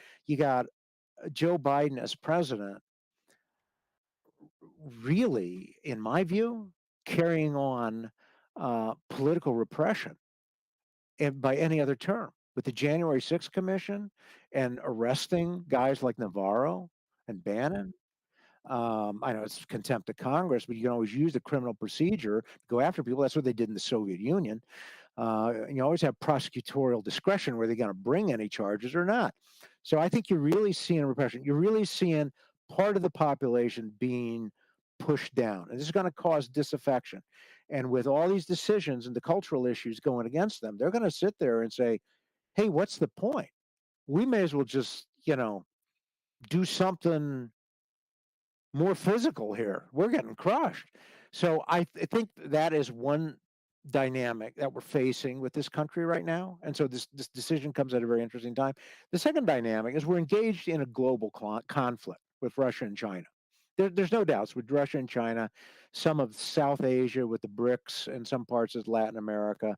Joe Biden as president, really, in my view, carrying on political repression by any other term, with the January 6th Commission and arresting guys like Navarro and Bannon. I know it's contempt of Congress, but you can always use the criminal procedure to go after people. That's what they did in the Soviet Union. And you always have prosecutorial discretion where they're going to bring any charges or not. So I think you're really seeing repression. You're really seeing part of the population being pushed down. And this is going to cause disaffection. And with all these decisions and the cultural issues going against them, they're going to sit there and say, hey, what's the point? We may as well just, do something more physical here. We're getting crushed. So I think that is one dynamic that we're facing with this country right now. And so this decision comes at a very interesting time. The second dynamic is we're engaged in a global conflict with Russia and China. There's no doubts with Russia and China, some of South Asia with the BRICS, and some parts of Latin America.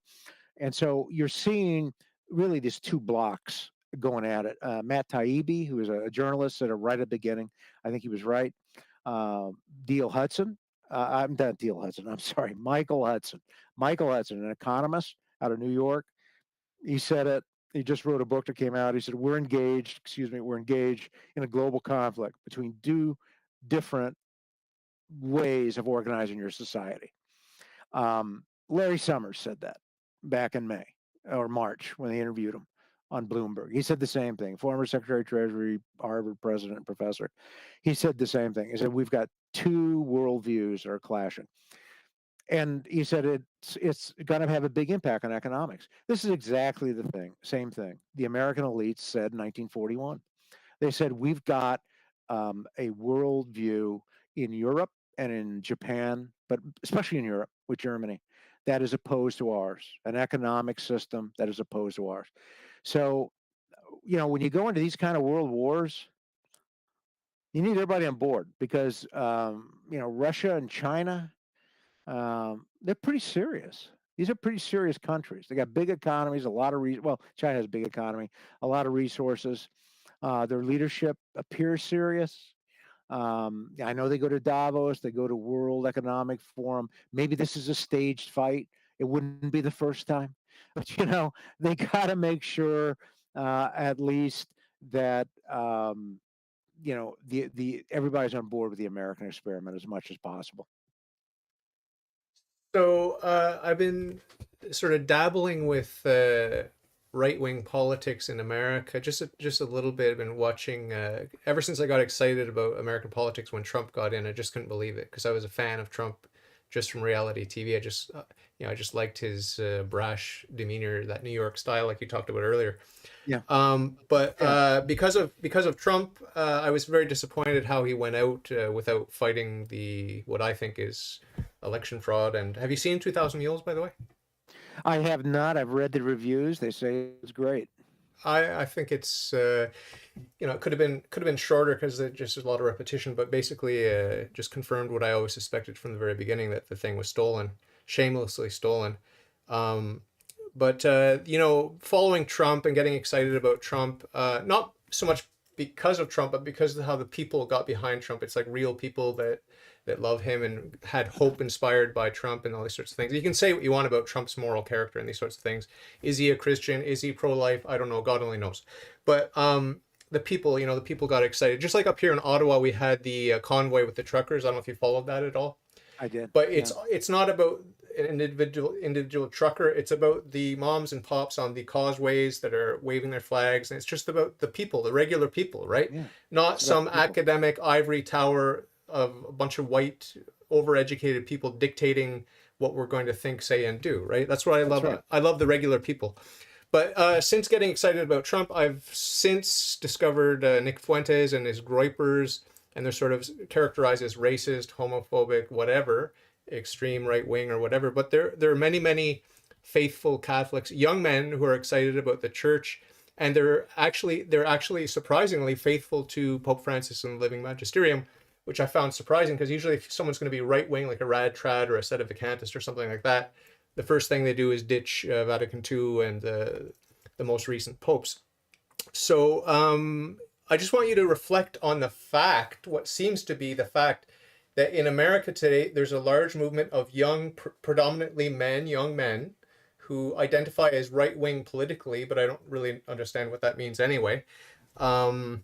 And so you're seeing really these two blocks going at it. Matt Taibbi, who is a journalist, said it right at the beginning. I think he was right. Deal Hudson. I'm not Deal Hudson. I'm sorry, Michael Hudson. Michael Hudson, an economist out of New York. He said it. He just wrote a book that came out. He said, we're engaged in a global conflict between two different ways of organizing your society. Larry Summers said that back in May or March when they interviewed him on Bloomberg. He said the same thing. Former Secretary of Treasury, Harvard president and professor. He said the same thing. He said, we've got two worldviews that are clashing. And he said it's going to have a big impact on economics. This is exactly same thing. The American elites said in 1941. They said, we've got a worldview in Europe and in Japan, but especially in Europe with Germany, that is opposed to ours, an economic system that is opposed to ours. So, when you go into these kind of world wars, you need everybody on board because, Russia and China, they're pretty serious. These are pretty serious countries. They got big economies, a lot of China has a big economy, a lot of resources. Their leadership appears serious. I know they go to Davos, they go to World Economic Forum. Maybe this is a staged fight. It wouldn't be the first time, but they got to make sure at least that the everybody's on board with the American experiment as much as possible. So I've been sort of dabbling with right-wing politics in America, just a little bit. I've been watching ever since I got excited about American politics when Trump got in. I just couldn't believe it because I was a fan of Trump just from reality TV. I just liked his brash demeanor, that New York style, like you talked about earlier. Yeah, But yeah. because of Trump, I was very disappointed how he went out without fighting the what I think is election fraud. And have you seen 2000 Mules, by the way? I have not. I've read the reviews. They say it's great. I think it's it could have been shorter because there's just a lot of repetition, but basically just confirmed what I always suspected from the very beginning, that the thing was stolen, shamelessly stolen. Um, but following Trump and getting excited about Trump, not so much because of Trump, but because of how the people got behind Trump. It's like real people that love him and had hope inspired by Trump and all these sorts of things. You can say what you want about Trump's moral character and these sorts of things. Is he a Christian? Is he pro-life? I don't know. God only knows. But the people got excited. Just like up here in Ottawa, we had the convoy with the truckers. I don't know if you followed that at all. I did. But Yeah, it's not about an individual trucker. It's about the moms and pops on the causeways that are waving their flags, and it's just about the people, the regular people, right? yeah. Not It's about some the people. academic ivory tower of a bunch of white, overeducated people dictating what we're going to think, say, and do, right? That's what I That's love. right. I love the regular people. But since getting excited about Trump, I've since discovered Nick Fuentes and his groypers, and they're sort of characterized as racist, homophobic, whatever, extreme right wing or whatever. But there are many, many faithful Catholics, young men who are excited about the church, and they're actually surprisingly faithful to Pope Francis and the Living Magisterium, which I found surprising because usually if someone's going to be right wing, like a rad trad or a sedevacantist or something like that, the first thing they do is ditch Vatican II and the most recent popes. So I just want you to reflect on the fact, what seems to be the fact, that in America today, there's a large movement of young, predominantly men, young men, who identify as right wing politically, but I don't really understand what that means anyway. Um,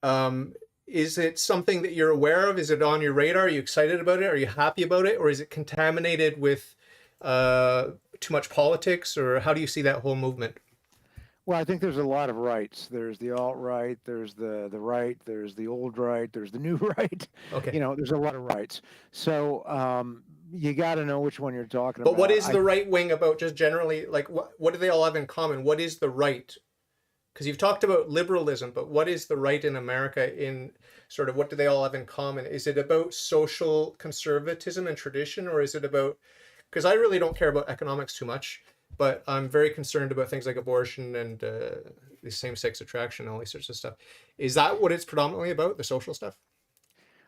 um, is it something that you're aware of? Is it on your radar? Are you excited about it? Are you happy about it? Or is it contaminated with uh, too much politics? Or how do you see that whole movement? Well, I think there's a lot of rights. There's the alt right, there's the right, there's the old right, there's the new right. Okay. There's a lot of rights. So you got to know which one you're talking But what about. is the right wing about, just generally? Like, what do they all have in common? What is the right? Because you've talked about liberalism, but what is the right in America, in sort of what do they all have in common? Is it about social conservatism and tradition, or is it about, because I really don't care about economics too much, but I'm very concerned about things like abortion and the same-sex attraction and all these sorts of stuff. Is that what it's predominantly about, the social stuff?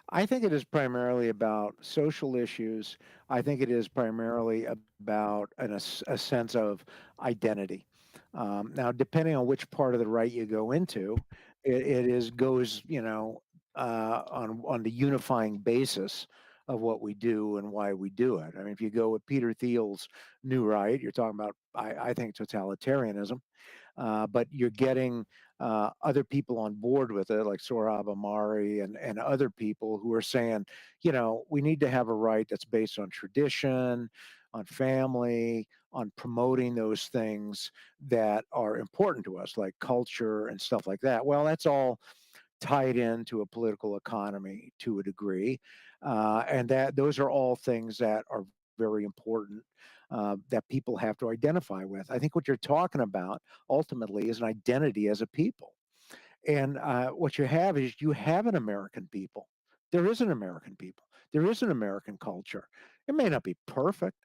I think it is primarily about social issues. I think it is primarily about a sense of identity. Now, depending on which part of the right you go into, it is goes on the unifying basis of what we do and why we do it. I mean, if you go with Peter Thiel's New Right, you're talking about I think totalitarianism, but you're getting other people on board with it, like Sohrab Ahmari and other people who are saying, we need to have a right that's based on tradition, on family, on promoting those things that are important to us, like culture and stuff like that. Well, that's all tied into a political economy to a degree, and that those are all things that are very important that people have to identify with. I think what you're talking about ultimately is an identity as a people. And what you have is you have an American people. There is an American people. There is an American culture. It may not be perfect.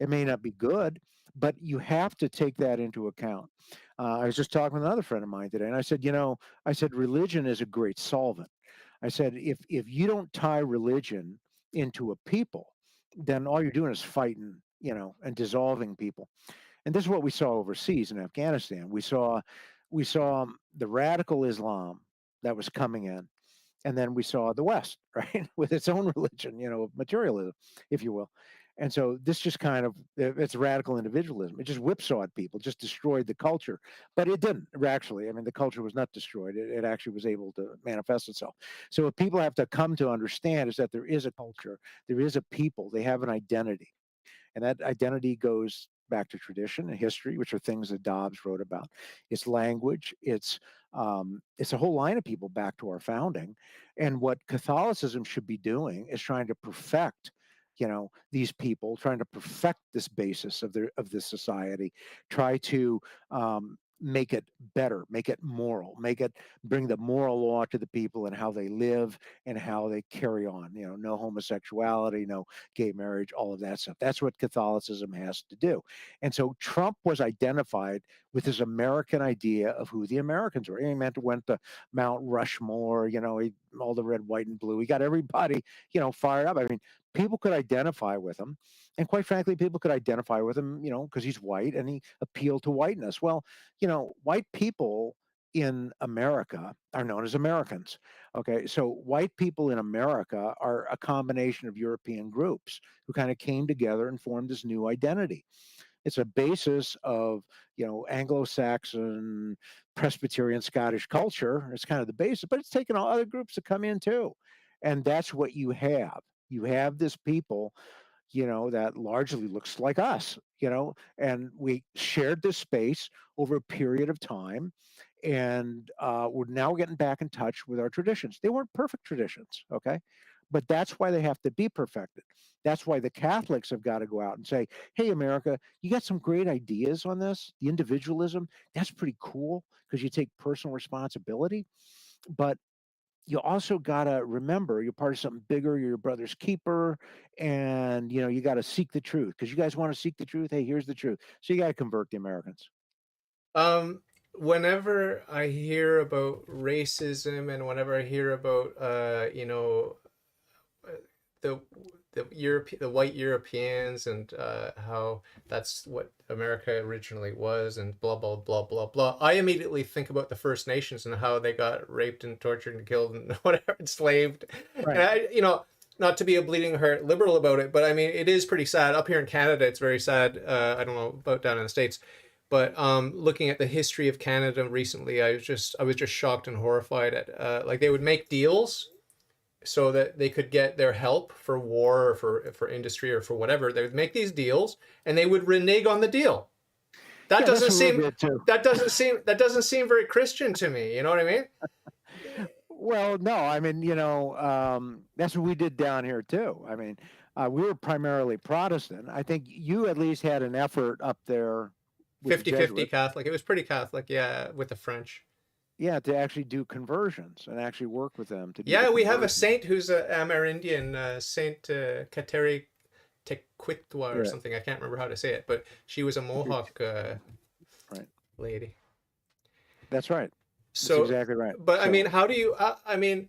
It may not be good, but you have to take that into account. I was just talking with another friend of mine today, and I said, I said religion is a great solvent. I said if you don't tie religion into a people, then all you're doing is fighting, and dissolving people. And this is what we saw overseas in Afghanistan. We saw the radical Islam that was coming in, and then we saw the West, right, with its own religion, materialism, if you will. And so this just kind of, it's radical individualism. It just whipsawed people, just destroyed the culture. But it didn't actually. I mean, the culture was not destroyed. It actually was able to manifest itself. So what people have to come to understand is that there is a culture, there is a people, they have an identity. And that identity goes back to tradition and history, which are things that Dobbs wrote about. It's language. It's a whole line of people back to our founding. And what Catholicism should be doing is trying to perfect, these people, trying to perfect this basis of this society, try to make it better, make it moral, bring the moral law to the people and how they live and how they carry on. No homosexuality, no gay marriage, all of that stuff. That's what Catholicism has to do. And so Trump was identified with this American idea of who the Americans were. He went to Mount Rushmore, all the red, white, and blue. He got everybody, fired up. I mean, people could identify with him. And quite frankly, people could identify with him, because he's white and he appealed to whiteness. Well, white people in America are known as Americans. Okay, so white people in America are a combination of European groups who kind of came together and formed this new identity. It's a basis of, Anglo-Saxon, Presbyterian, Scottish culture. It's kind of the basis, but it's taken all other groups to come in too. And that's what you have. You have this people, that largely looks like us, and we shared this space over a period of time. And we're now getting back in touch with our traditions. They weren't perfect traditions, okay? But that's why they have to be perfected. That's why the Catholics have got to go out and say, hey, America, you got some great ideas on this. The individualism, that's pretty cool because you take personal responsibility. But you also got to remember you're part of something bigger. You're your brother's keeper. And, you got to seek the truth because you guys want to seek the truth. Hey, here's the truth. So you got to convert the Americans. Whenever I hear about racism and whenever I hear about, the the white Europeans and how that's what America originally was and blah blah blah blah blah. I immediately think about the First Nations and how they got raped and tortured and killed and whatever, enslaved. Right. And not to be a bleeding heart liberal about it, but I mean it is pretty sad. Up here in Canada, it's very sad. I don't know about down in the States. But looking at the history of Canada recently, I was just shocked and horrified at like they would make deals so that they could get their help for war or for industry or for whatever. They would make these deals and they would renege on the deal. That doesn't seem very Christian to me. You know what I mean? Well, no, I mean, that's what we did down here too. I mean, we were primarily Protestant. I think you at least had an effort up there with 50-50 Catholic. It was pretty Catholic, yeah, with the French. Yeah, to actually do conversions and actually work with them to do. Yeah, we have a saint who's an Amerindian, Saint Kateri Tequitwa or something. I can't remember how to say it, but she was a Mohawk right lady. That's right. So that's exactly right. But so, I mean, how do you? I mean,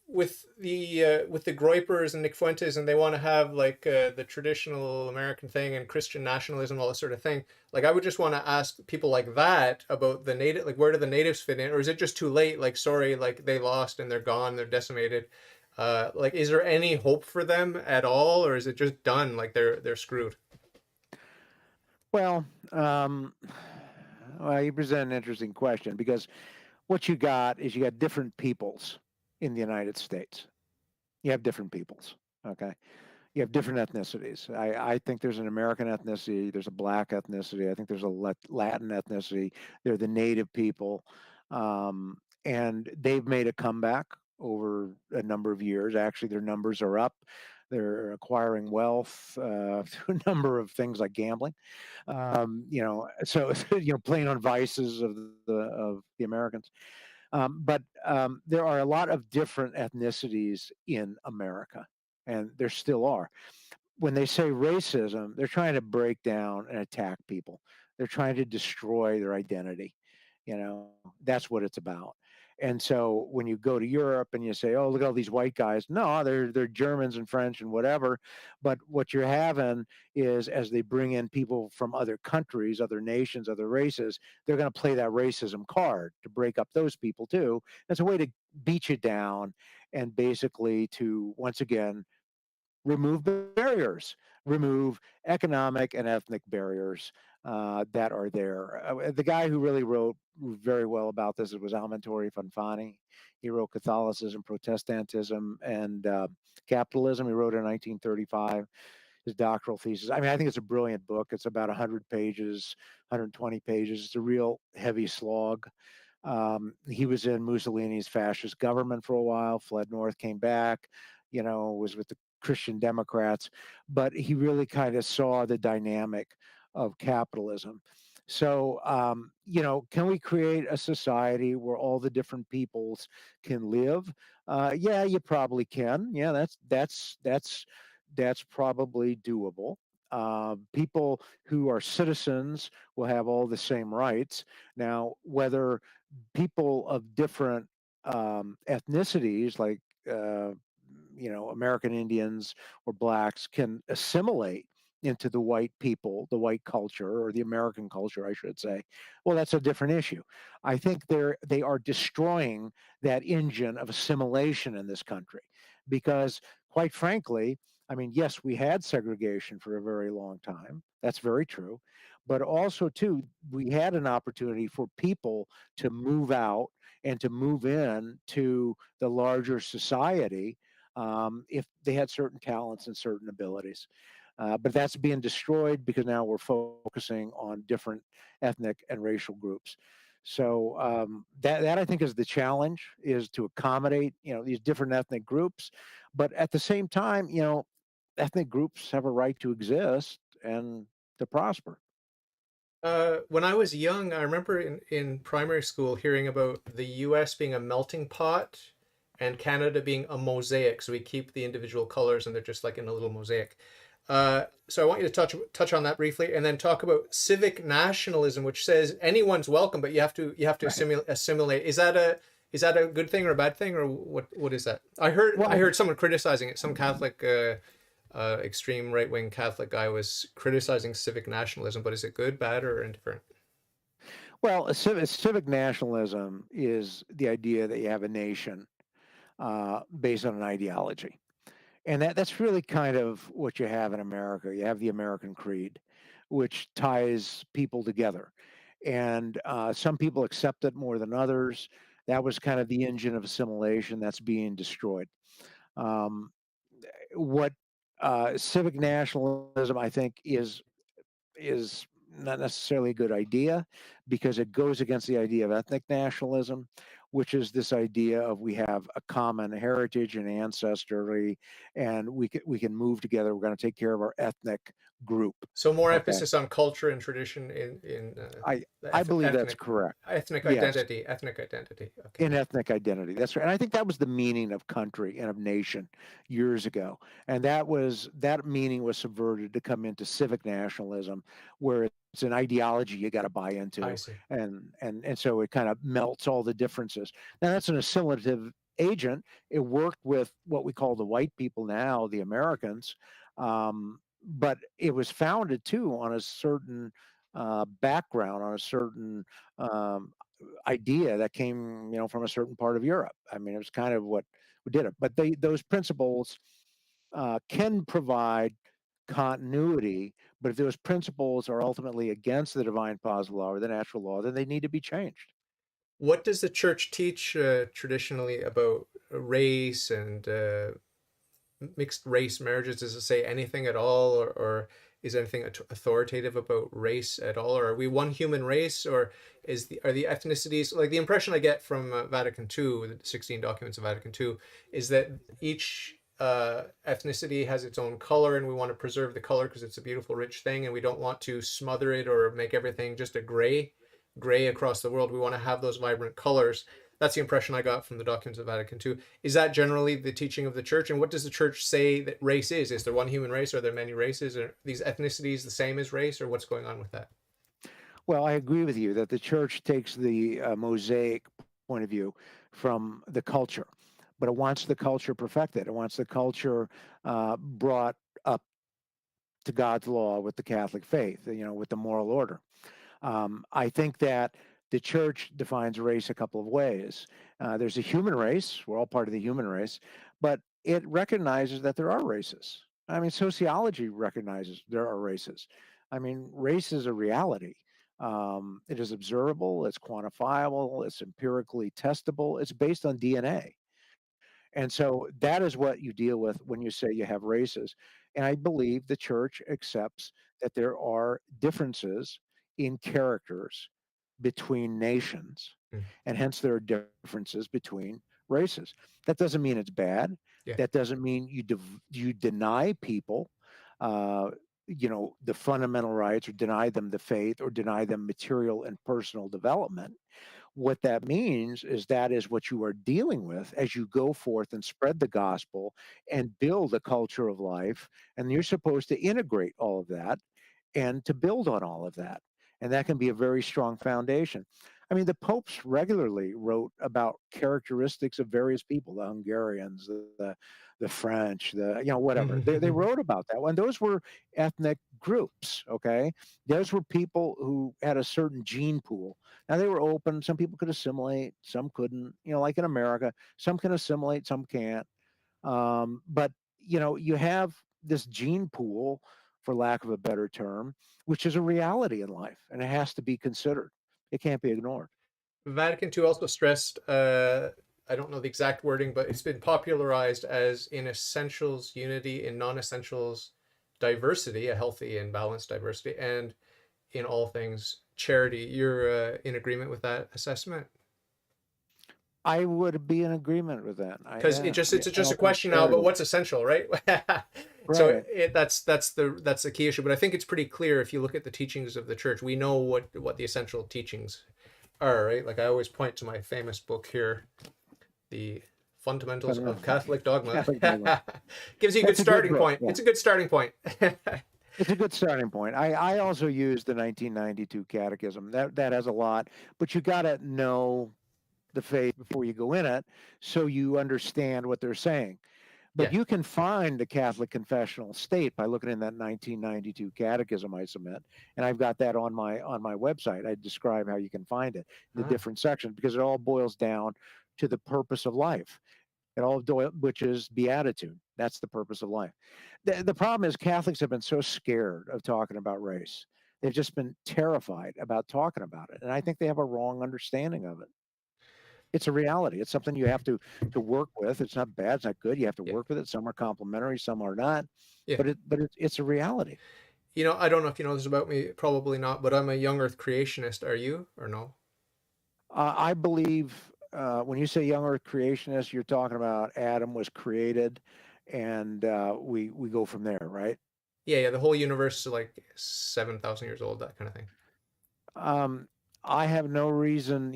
with the Groypers and Nick Fuentes, and they want to have like the traditional American thing and Christian nationalism, all this sort of thing. Like, I would just want to ask people like that about the native, like where do the natives fit in, or is it just too late? Like, sorry, like they lost and they're gone, they're decimated. Like, is there any hope for them at all, or is it just done? Like they're screwed. Well, you present an interesting question because what you got is you got different peoples in the United States. You have different peoples, okay? You have different ethnicities. I think there's an American ethnicity, there's a Black ethnicity, I think there's a Latin ethnicity, they're the native people, and they've made a comeback over a number of years. Actually, their numbers are up. They're acquiring wealth through a number of things like gambling, so playing on vices of the Americans. But there are a lot of different ethnicities in America, and there still are. When they say racism, they're trying to break down and attack people. They're trying to destroy their identity. That's what it's about. And so when you go to Europe and you say, "Oh, look at all these white guys," no, they're Germans and French and whatever. But what you're having is, as they bring in people from other countries, other nations, other races, they're going to play that racism card to break up those people too. It's a way to beat you down and basically to once again remove barriers. remove economic and ethnic barriers that are there. The guy who really wrote very well about this was Almentore Fanfani. He wrote Catholicism, Protestantism, and Capitalism. He wrote in 1935 his doctoral thesis. I mean, I think it's a brilliant book. It's about 100 pages, 120 pages. It's a real heavy slog. He was in Mussolini's fascist government for a while, fled north, came back, was with the Christian Democrats, but he really kind of saw the dynamic of capitalism. So, can we create a society where all the different peoples can live? Yeah, you probably can. Yeah, that's probably doable. People who are citizens will have all the same rights. Now, whether people of different ethnicities, like American Indians or blacks, can assimilate into the white people, the white culture, or the American culture, I should say. Well, that's a different issue. I think they are destroying that engine of assimilation in this country because, quite frankly, I mean, yes, we had segregation for a very long time. That's very true. But also, too, we had an opportunity for people to move out and to move in to the larger society if they had certain talents and certain abilities. But that's being destroyed because now we're focusing on different ethnic and racial groups. So that I think is the challenge, is to accommodate these different ethnic groups, but at the same time, ethnic groups have a right to exist and to prosper. When I was young, I remember in primary school hearing about the US being a melting pot and Canada being a mosaic. So we keep the individual colors and they're just like in a little mosaic. So I want you to touch on that briefly, and then talk about civic nationalism, which says anyone's welcome, but you have to Right. assimilate. Is that a good thing or a bad thing, or what is that? I heard someone criticizing it. Some Catholic extreme right wing Catholic guy was criticizing civic nationalism, but is it good, bad, or indifferent? Well, civic nationalism is the idea that you have a nation based on an ideology. And that's really kind of what you have in America. You have the American creed, which ties people together. And some people accept it more than others. That was kind of the engine of assimilation that's being destroyed. Um, what civic nationalism, I think, is not necessarily a good idea because it goes against the idea of ethnic nationalism, which is this idea of we have a common heritage and ancestry, and we can move together. We're going to take care of our ethnic group. So more Okay, emphasis on culture and tradition in I the I believe that's ethnic correct. ethnic Yes, identity, ethnic identity. Okay. in ethnic identity. That's right. And I think that was the meaning of country and of nation years ago. And that meaning was subverted to come into civic nationalism, where it's an ideology you got to buy I into. see. And so it kind of melts all the differences. Now that's an assimilative agent. It worked with what we call the white people now, the Americans. But it was founded too on a certain background, on a certain idea that came, from a certain part of Europe. I mean, it was kind of what did it. But those principles can provide continuity. But if those principles are ultimately against the divine positive law or the natural law, then they need to be changed. What does the church teach traditionally about race and mixed race marriages? Does it say anything at all, or is anything authoritative about race at all? Or are we one human race, or are the ethnicities, like the impression I get from Vatican II, the 16 documents of Vatican II, is that each ethnicity has its own color, and we want to preserve the color because it's a beautiful, rich thing, and we don't want to smother it or make everything just a gray across the world. We want to have those vibrant colors. That's the impression I got from the documents of Vatican II. Is that generally the teaching of the church? And what does the church say that race is? Is there one human race? Are there many races? Are these ethnicities the same as race, or what's going on with that? Well, I agree with you that the church takes the mosaic point of view from the culture, but it wants the culture perfected. It wants the culture brought up to God's law with the Catholic faith, with the moral order. I think that the church defines race a couple of ways. There's a human race, we're all part of the human race, but it recognizes that there are races. I mean, sociology recognizes there are races. I mean, race is a reality. It is observable, it's quantifiable, it's empirically testable, it's based on DNA. And so that is what you deal with when you say you have races. And I believe the church accepts that there are differences in characters between nations, Mm. and hence there are differences between races. That doesn't mean it's bad. Yeah. That doesn't mean you deny people, uh, the fundamental rights, or deny them the faith, or deny them material and personal development. What that means is that is what you are dealing with as you go forth and spread the gospel and build a culture of life. And you're supposed to integrate all of that and to build on all of that. And that can be a very strong foundation. I mean, the popes regularly wrote about characteristics of various people, the Hungarians, the French, whatever. They wrote about that. And those were ethnic groups, okay? Those were people who had a certain gene pool. Now, they were open. Some people could assimilate, some couldn't. Like in America, some can assimilate, some can't. But, you have this gene pool, for lack of a better term, which is a reality in life, and it has to be considered. It can't be ignored. Vatican II also stressed, I don't know the exact wording, but it's been popularized as in essentials unity, in non-essentials diversity, a healthy and balanced diversity, and in all things charity. You're in agreement with that assessment? I would be in agreement with that. Because Yeah, it's just a health and question now about charity. what's essential, right? So Right. that's the key issue. But I think it's pretty clear if you look at the teachings of the church, we know what the essential teachings are, right? Like I always point to my famous book here, The Fundamentals of Catholic Dogma. Catholic dogma. Gives you a good That's a good starting book. point. Yeah. It's a good starting point. It's a good starting point. I also use the 1992 Catechism. That has a lot, but you got to know the faith before you go in it, so you understand what they're saying. But Yeah. you can find the Catholic confessional state by looking in that 1992 Catechism I submit, and I've got that on my website. I describe how you can find it in the Ah. different sections, because it all boils down to the purpose of life. Which is beatitude. That's the purpose of life. The problem is Catholics have been so scared of talking about race. They've just been terrified about talking about it, and I think they have a wrong understanding of it. It's a reality. It's something you have to work with. It's not bad. It's not good. You have to Yeah. work with it. Some are complementary, some are not. Yeah. But it's a reality. I don't know if you know this about me, probably not, but I'm a young earth creationist. Are you or no? I believe when you say young Earth creationist, you're talking about Adam was created, and we go from there, right? Yeah, the whole universe is like 7,000 years old, that kind of thing. Um, I have no reason,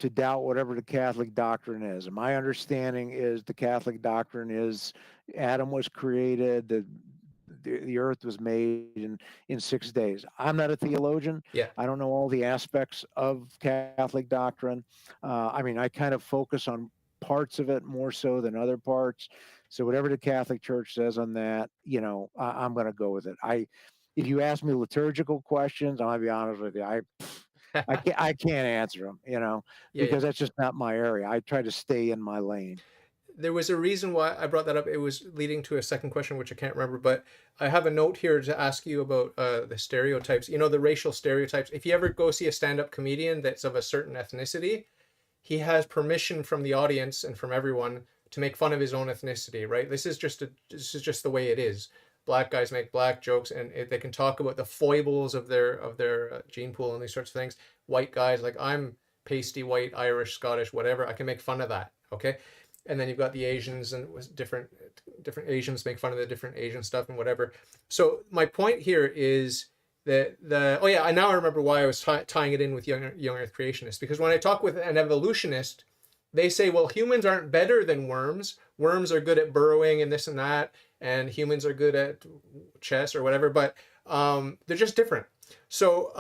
to doubt whatever the Catholic doctrine is. And my understanding is the Catholic doctrine is Adam was created, the earth was made in 6 days. I'm not a theologian. Yeah. I don't know all the aspects of Catholic doctrine. I mean, I kind of focus on parts of it more so than other parts. So whatever the Catholic Church says on that, I'm going to go with it. If you ask me liturgical questions, I'll be honest with you. I can't answer them, Yeah. because that's just not my area. I try to stay in my lane. There was a reason why I brought that up. It was leading to a second question, which I can't remember, but I have a note here to ask you about the stereotypes. The racial stereotypes. If you ever go see a stand-up comedian that's of a certain ethnicity, he has permission from the audience and from everyone to make fun of his own ethnicity, right? This is just the way it is. Black guys make black jokes, and they can talk about the foibles of their gene pool and these sorts of things. White guys, like I'm pasty white, Irish, Scottish, whatever, I can make fun of that. Okay. And then you've got the Asians, and different Asians make fun of the different Asian stuff and whatever. So my point here is that I now remember why I was tying it in with young Earth creationists, because when I talk with an evolutionist, they say, well, humans aren't better than worms. Worms are good at burrowing and this and that, and humans are good at chess or whatever, but they're just different. So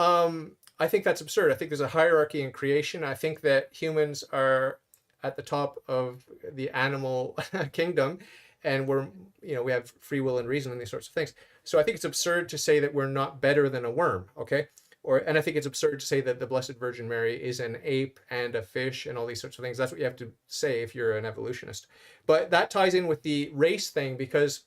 I think that's absurd. I think there's a hierarchy in creation. I think that humans are at the top of the animal kingdom, and we have free will and reason and these sorts of things. So I think it's absurd to say that we're not better than a worm, okay? And I think it's absurd to say that the Blessed Virgin Mary is an ape and a fish and all these sorts of things. That's what you have to say if you're an evolutionist. But that ties in with the race thing, because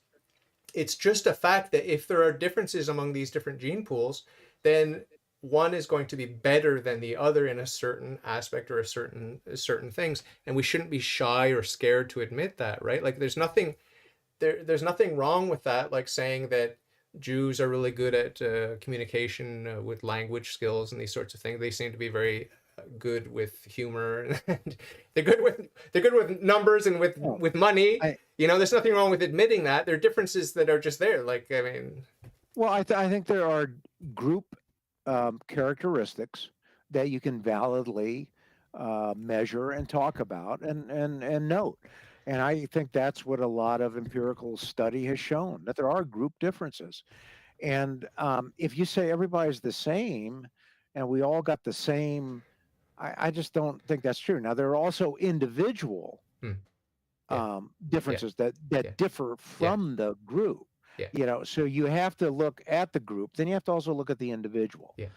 it's just a fact that if there are differences among these different gene pools, then one is going to be better than the other in a certain aspect or a certain things, and we shouldn't be shy or scared to admit that, right? Like there's nothing wrong with that, like saying that Jews are really good at communication with language skills and these sorts of things. They seem to be very good with humor, and they're good with numbers and Oh, with money. I There's nothing wrong with admitting that. There are differences that are just there. Like, I mean, well, I think there are group characteristics that you can validly measure and talk about and note. And I think that's what a lot of empirical study has shown, that there are group differences. And if you say everybody's the same and we all got the same, I just don't think that's true. Now, there are also individual hmm, yeah, yeah, differences that yeah, differ yeah, from the group. yeah, So you have to look at the group, then you have to also look at the individual. yeah.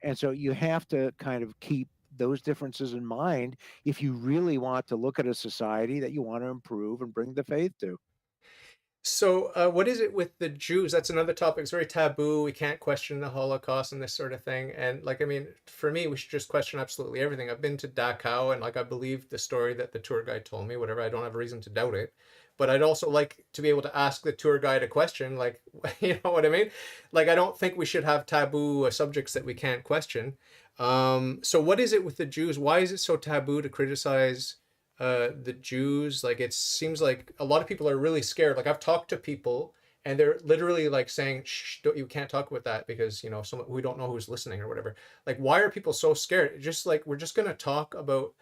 And so you have to kind of keep those differences in mind if you really want to look at a society that you want to improve and bring the faith to. So, what is it with the Jews? That's another topic. It's very taboo. We can't question the Holocaust and this sort of thing. And like, I mean, for me, we should just question absolutely everything. I've been to Dachau, and like, I believe the story that the tour guide told me. Whatever, I don't have a reason to doubt it. But I'd also like to be able to ask the tour guide a question, like, you know what I mean? Like, I don't think we should have taboo subjects that we can't question. So, what is it with the Jews? Why is it so taboo to criticize the Jews? Like, it seems like a lot of people are really scared. Like, I've talked to people and they're literally like saying, "Shh, you can't talk about that because someone we don't know who's listening or whatever." Like, why are people so scared? Just like we're just gonna talk about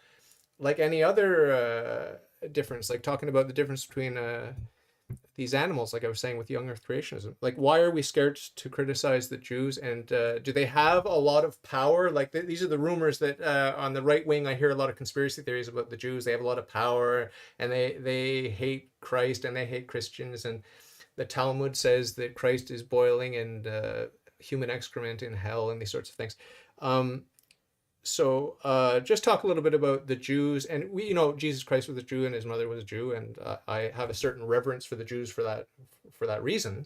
like any other difference, like talking about the difference between these animals, like I was saying with young Earth creationism. Like, why are we scared to criticize the Jews? And do they have a lot of power? Like, these are the rumors that on the right wing, I hear a lot of conspiracy theories about the Jews. They have a lot of power, and they hate Christ and they hate Christians. And the Talmud says that Christ is boiling and human excrement in hell and these sorts of things. So just talk a little bit about the Jews, and Jesus Christ was a Jew and his mother was a Jew, and I have a certain reverence for the Jews for that reason.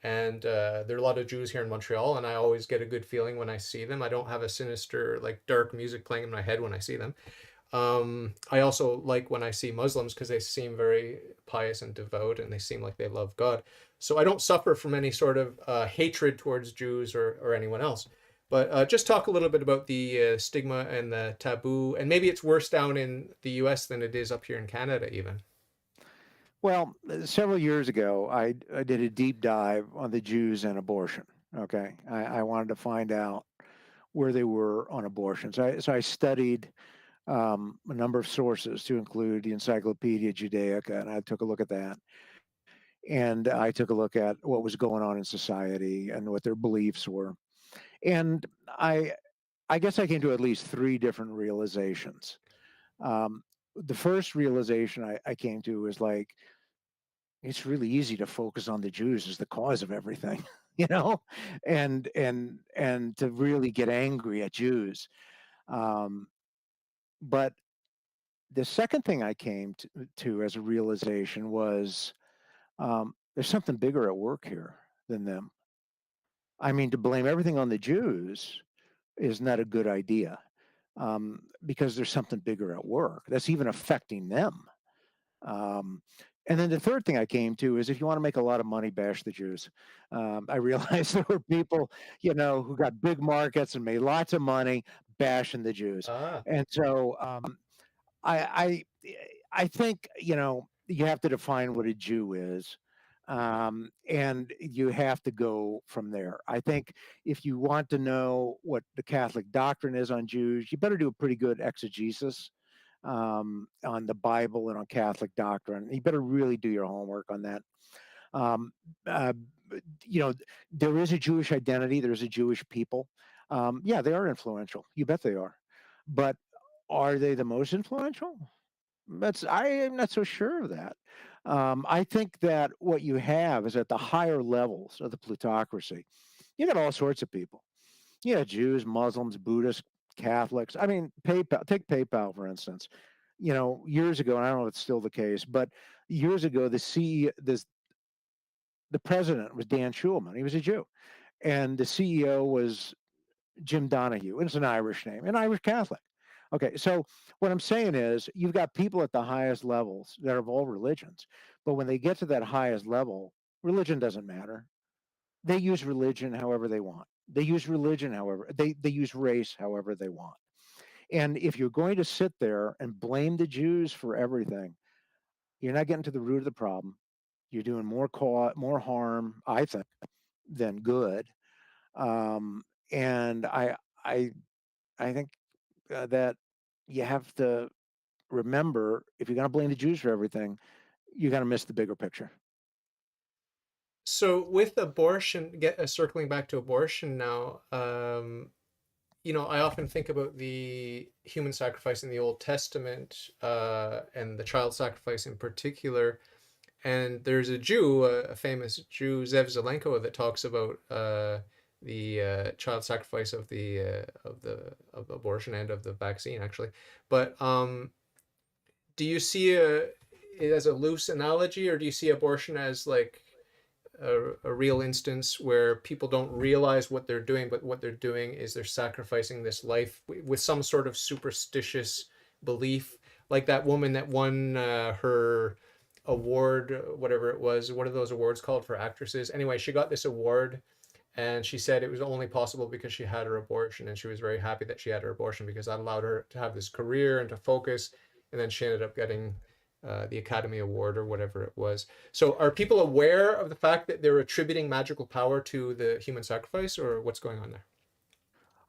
And there are a lot of Jews here in Montreal, and I always get a good feeling when I see them. I don't have a sinister, like, dark music playing in my head when I see them. I also like when I see Muslims because they seem very pious and devout, and they seem like they love God. So I don't suffer from any sort of hatred towards Jews or anyone else. But just talk a little bit about the stigma and the taboo, and maybe it's worse down in the U.S. than it is up here in Canada, even. Well, several years ago, I did a deep dive on the Jews and abortion. Okay. I wanted to find out where they were on abortion. So I studied a number of sources to include the Encyclopedia Judaica, and I took a look at that. And I took a look at what was going on in society and what their beliefs were. And I guess I came to at least three different realizations. Um, the first realization I came to was like, it's really easy to focus on the Jews as the cause of everything, you know, and to really get angry at Jews. Um, but the second thing I came to as a realization was there's something bigger at work here than them. I mean, to blame everything on the Jews is not a good idea because there's something bigger at work that's even affecting them. Um, and then the third thing I came to is if you want to make a lot of money, bash the Jews. I realized there were people, who got big markets and made lots of money bashing the Jews. Ah, And so I I think you have to define what a Jew is, and you have to go from there. I think if you want to know what the Catholic doctrine is on Jews, you better do a pretty good exegesis on the Bible and on Catholic doctrine. You better really do your homework on that. Um, uh, there is a Jewish identity. There's a Jewish people. Yeah, they are influential. You bet they are. But are they the most influential? I am not so sure of that. I think that what you have is at the higher levels of the plutocracy, you got all sorts of people. Yeah, Jews, Muslims, Buddhists, Catholics. I mean, PayPal. Take PayPal for instance. Years ago, and I don't know if it's still the case, but years ago, The president was Dan Schulman. He was a Jew. And the CEO was Jim Donahue. It's an Irish name, an Irish Catholic. Okay, so what I'm saying is you've got people at the highest levels that are of all religions, but when they get to that highest level, religion doesn't matter. They use religion however they want. They use religion however they use race however they want. And if you're going to sit there and blame the Jews for everything, you're not getting to the root of the problem. You're doing more harm, I think, than good. Um, and I I think that you have to remember if you're going to blame the Jews for everything, you're going to miss the bigger picture. So with abortion, circling back to abortion now, I often think about the human sacrifice in the Old Testament, and the child sacrifice in particular. And there's a Jew, a famous Jew, Zev Zelenko, that talks about the child sacrifice of abortion and of the vaccine, actually. But do you see it as a loose analogy, or do you see abortion as like a real instance where people don't realize what they're doing, but what they're doing is they're sacrificing this life with some sort of superstitious belief, like that woman that won her award, whatever it was. What are those awards called for actresses? Anyway, she got this award, and she said it was only possible because she had her abortion, and she was very happy that she had her abortion because that allowed her to have this career and to focus. And then she ended up getting the Academy Award or whatever it was. So are people aware of the fact that they're attributing magical power to the human sacrifice, or what's going on there?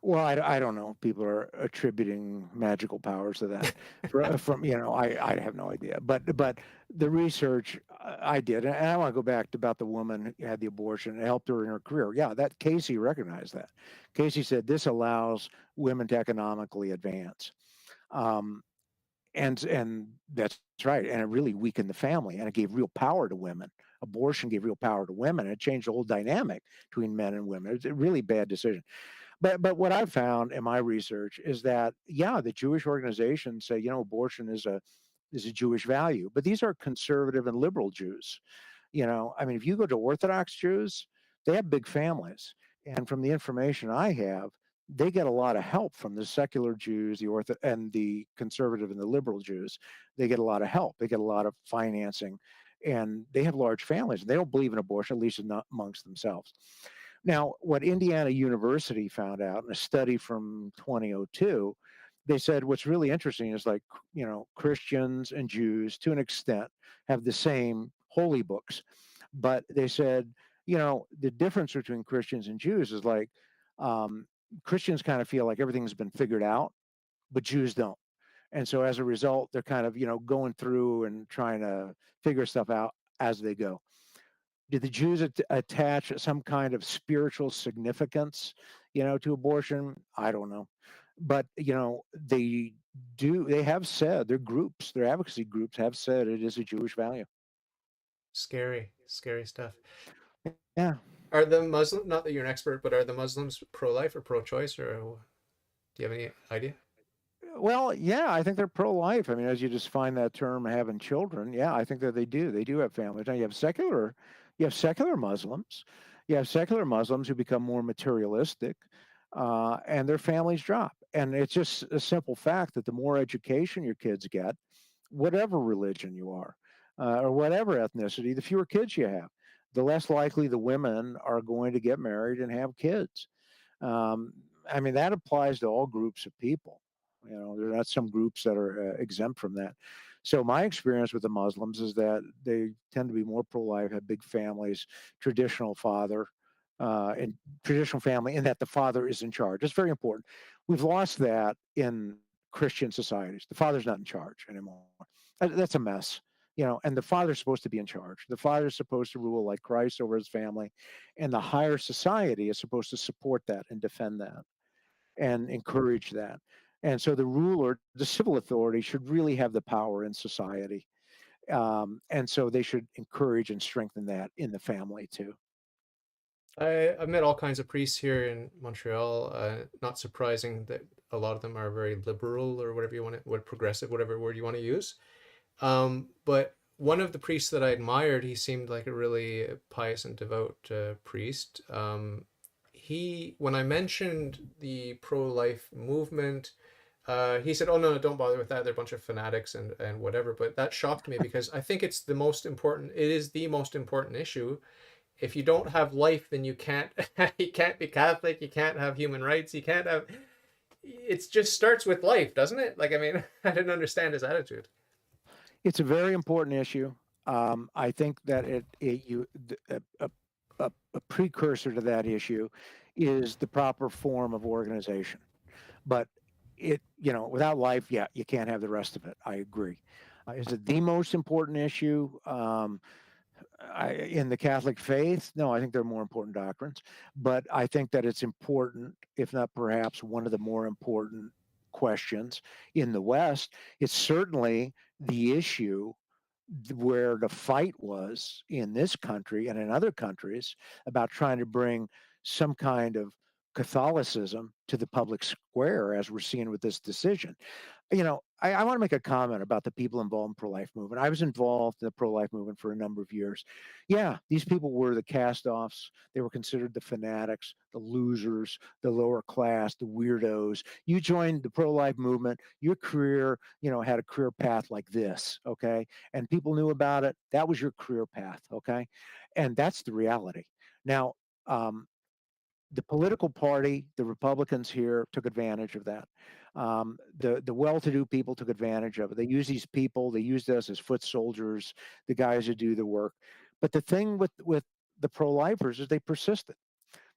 Well, I don't know. People are attributing magical powers to that from I have no idea. But the research I did, and I want to go back to about the woman who had the abortion. It helped her in her career. Yeah, that Casey recognized that. Casey said this allows women to economically advance. Um, and that's right. And it really weakened the family, and it gave real power to women. Abortion gave real power to women. It changed the whole dynamic between men and women. It's a really bad decision. But what I've found in my research is that yeah, the Jewish organizations say abortion is a Jewish value, but these are conservative and liberal Jews. I mean, if you go to Orthodox Jews, they have big families, and from the information I have, they get a lot of help from the secular Jews, and the conservative and the liberal Jews. They get a lot of help. They get a lot of financing, and they have large families. They don't believe in abortion, at least not amongst themselves. Now, what Indiana University found out in a study from 2002, they said what's really interesting is like, Christians and Jews to an extent have the same holy books. But they said, the difference between Christians and Jews is like Christians kind of feel like everything's been figured out, but Jews don't. And so as a result, they're kind of, going through and trying to figure stuff out as they go. Did the Jews attach some kind of spiritual significance, to abortion? I don't know. But, they have said, their advocacy groups have said it is a Jewish value. Scary, scary stuff. Yeah. Are the Muslim, not that you're an expert, but are the Muslims pro-life or pro-choice, or do you have any idea? Well, yeah, I think they're pro-life. I mean, as you just find that term, having children, yeah, I think that they do. They do have families. Now you have secular Muslims. You have secular Muslims who become more materialistic, and their families drop. And it's just a simple fact that the more education your kids get, whatever religion you are, or whatever ethnicity, the fewer kids you have, the less likely the women are going to get married and have kids. Um, I mean, that applies to all groups of people. There are not some groups that are exempt from that. So my experience with the Muslims is that they tend to be more pro-life, have big families, traditional father, and traditional family, and that the father is in charge. It's very important. We've lost that in Christian societies. The father's not in charge anymore. That's a mess. And the father's supposed to be in charge. The father's supposed to rule like Christ over his family, and the higher society is supposed to support that and defend that and encourage that. And so the ruler, the civil authority, should really have the power in society. And so they should encourage and strengthen that in the family too. I've met all kinds of priests here in Montreal. Not surprising that a lot of them are very liberal, or whatever you want to, what progressive, whatever word you want to use. But one of the priests that I admired, he seemed like a really pious and devout priest. When I mentioned the pro-life movement, he said, "Oh no, no, don't bother with that. They're a bunch of fanatics and whatever." But that shocked me because I think it's the most important. It is the most important issue. If you don't have life, then you can't you can't be Catholic. You can't have human rights. You can't have. It just starts with life, doesn't it? Like, I mean, I didn't understand his attitude. It's a very important issue. I think that a precursor to that issue is the proper form of organization. But without life, yeah, you can't have the rest of it. I agree. Is it the most important issue in the Catholic faith? No, I think there are more important doctrines. But I think that it's important, if not perhaps one of the more important questions in the West. It's certainly the issue where the fight was in this country and in other countries about trying to bring some kind of Catholicism to the public square, as we're seeing with this decision. I want to make a comment about the people involved in pro-life movement. I was involved in the pro-life movement for a number of years. Yeah, these people were the cast-offs. They were considered the fanatics, the losers, the lower class, the weirdos. You joined the pro-life movement, your career, had a career path like this, okay? And people knew about it. That was your career path, okay? And that's the reality. Now, the political party, the Republicans here, took advantage of that. The well-to-do people took advantage of it. They used these people. They used us as foot soldiers, the guys who do the work. But the thing with the pro-lifers is they persisted.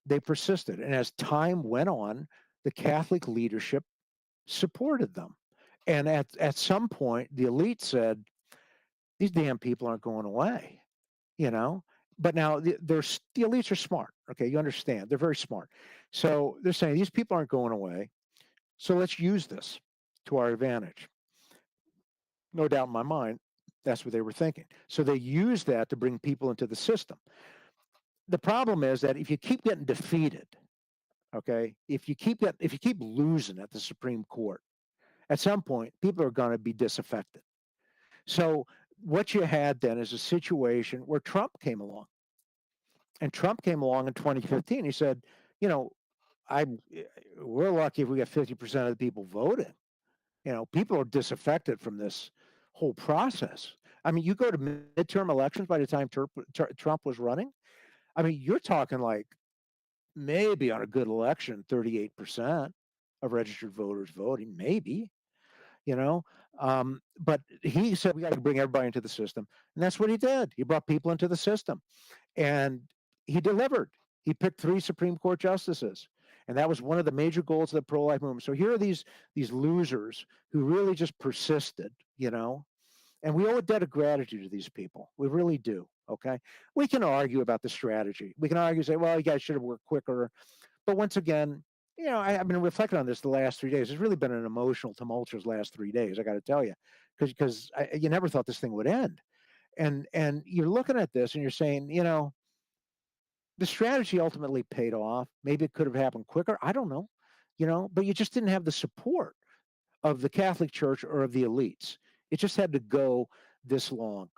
They persisted, and as time went on, the Catholic leadership supported them. And at some point, the elite said, "These damn people aren't going away," you know. But now the elites are smart. Okay, you understand? They're very smart. So they're saying these people aren't going away. So let's use this to our advantage. No doubt in my mind, that's what they were thinking. So they used that to bring people into the system. The problem is that if you keep getting defeated, okay, if you keep losing at the Supreme Court, at some point people are going to be disaffected. So what you had then is a situation where Trump came along. And Trump came along in 2015. He said, we're lucky if we get 50% of the people voting. People are disaffected from this whole process. I mean, you go to midterm elections by the time Trump was running. I mean, you're talking like maybe on a good election, 38% of registered voters voting, maybe, but he said, we got to bring everybody into the system. And that's what he did. He brought people into the system. And he delivered. He picked 3 Supreme Court justices. And that was one of the major goals of the pro-life movement. So here are these losers who really just persisted, and we owe a debt of gratitude to these people. We really do, okay? We can argue about the strategy. We can argue, say, well, you guys should have worked quicker. But once again, I've been reflecting on this the last 3 days. It's really been an emotional, tumultuous last 3 days, I got to tell you, because you never thought this thing would end. And you're looking at this and you're saying, the strategy ultimately paid off. Maybe it could have happened quicker. I don't know, but you just didn't have the support of the Catholic Church or of the elites. It just had to go this long.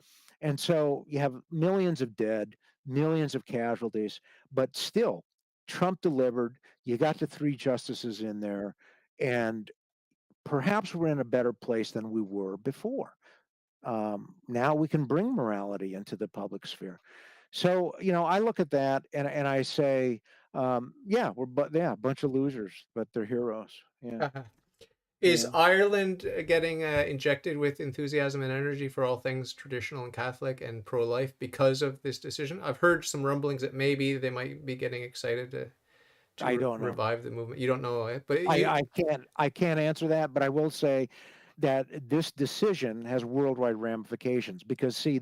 And so you have millions of dead, millions of casualties, but still, Trump delivered. You got the 3 justices in there, and perhaps we're in a better place than we were before. Now we can bring morality into the public sphere. So, I look at that and I say, yeah, a bunch of losers, but they're heroes. Yeah. Is Yeah. Ireland getting injected with enthusiasm and energy for all things traditional and Catholic and pro-life because of this decision? I've heard some rumblings that maybe they might be getting excited to I don't know. revive the movement. You don't know it, but I can't answer that, but I will say that this decision has worldwide ramifications because see,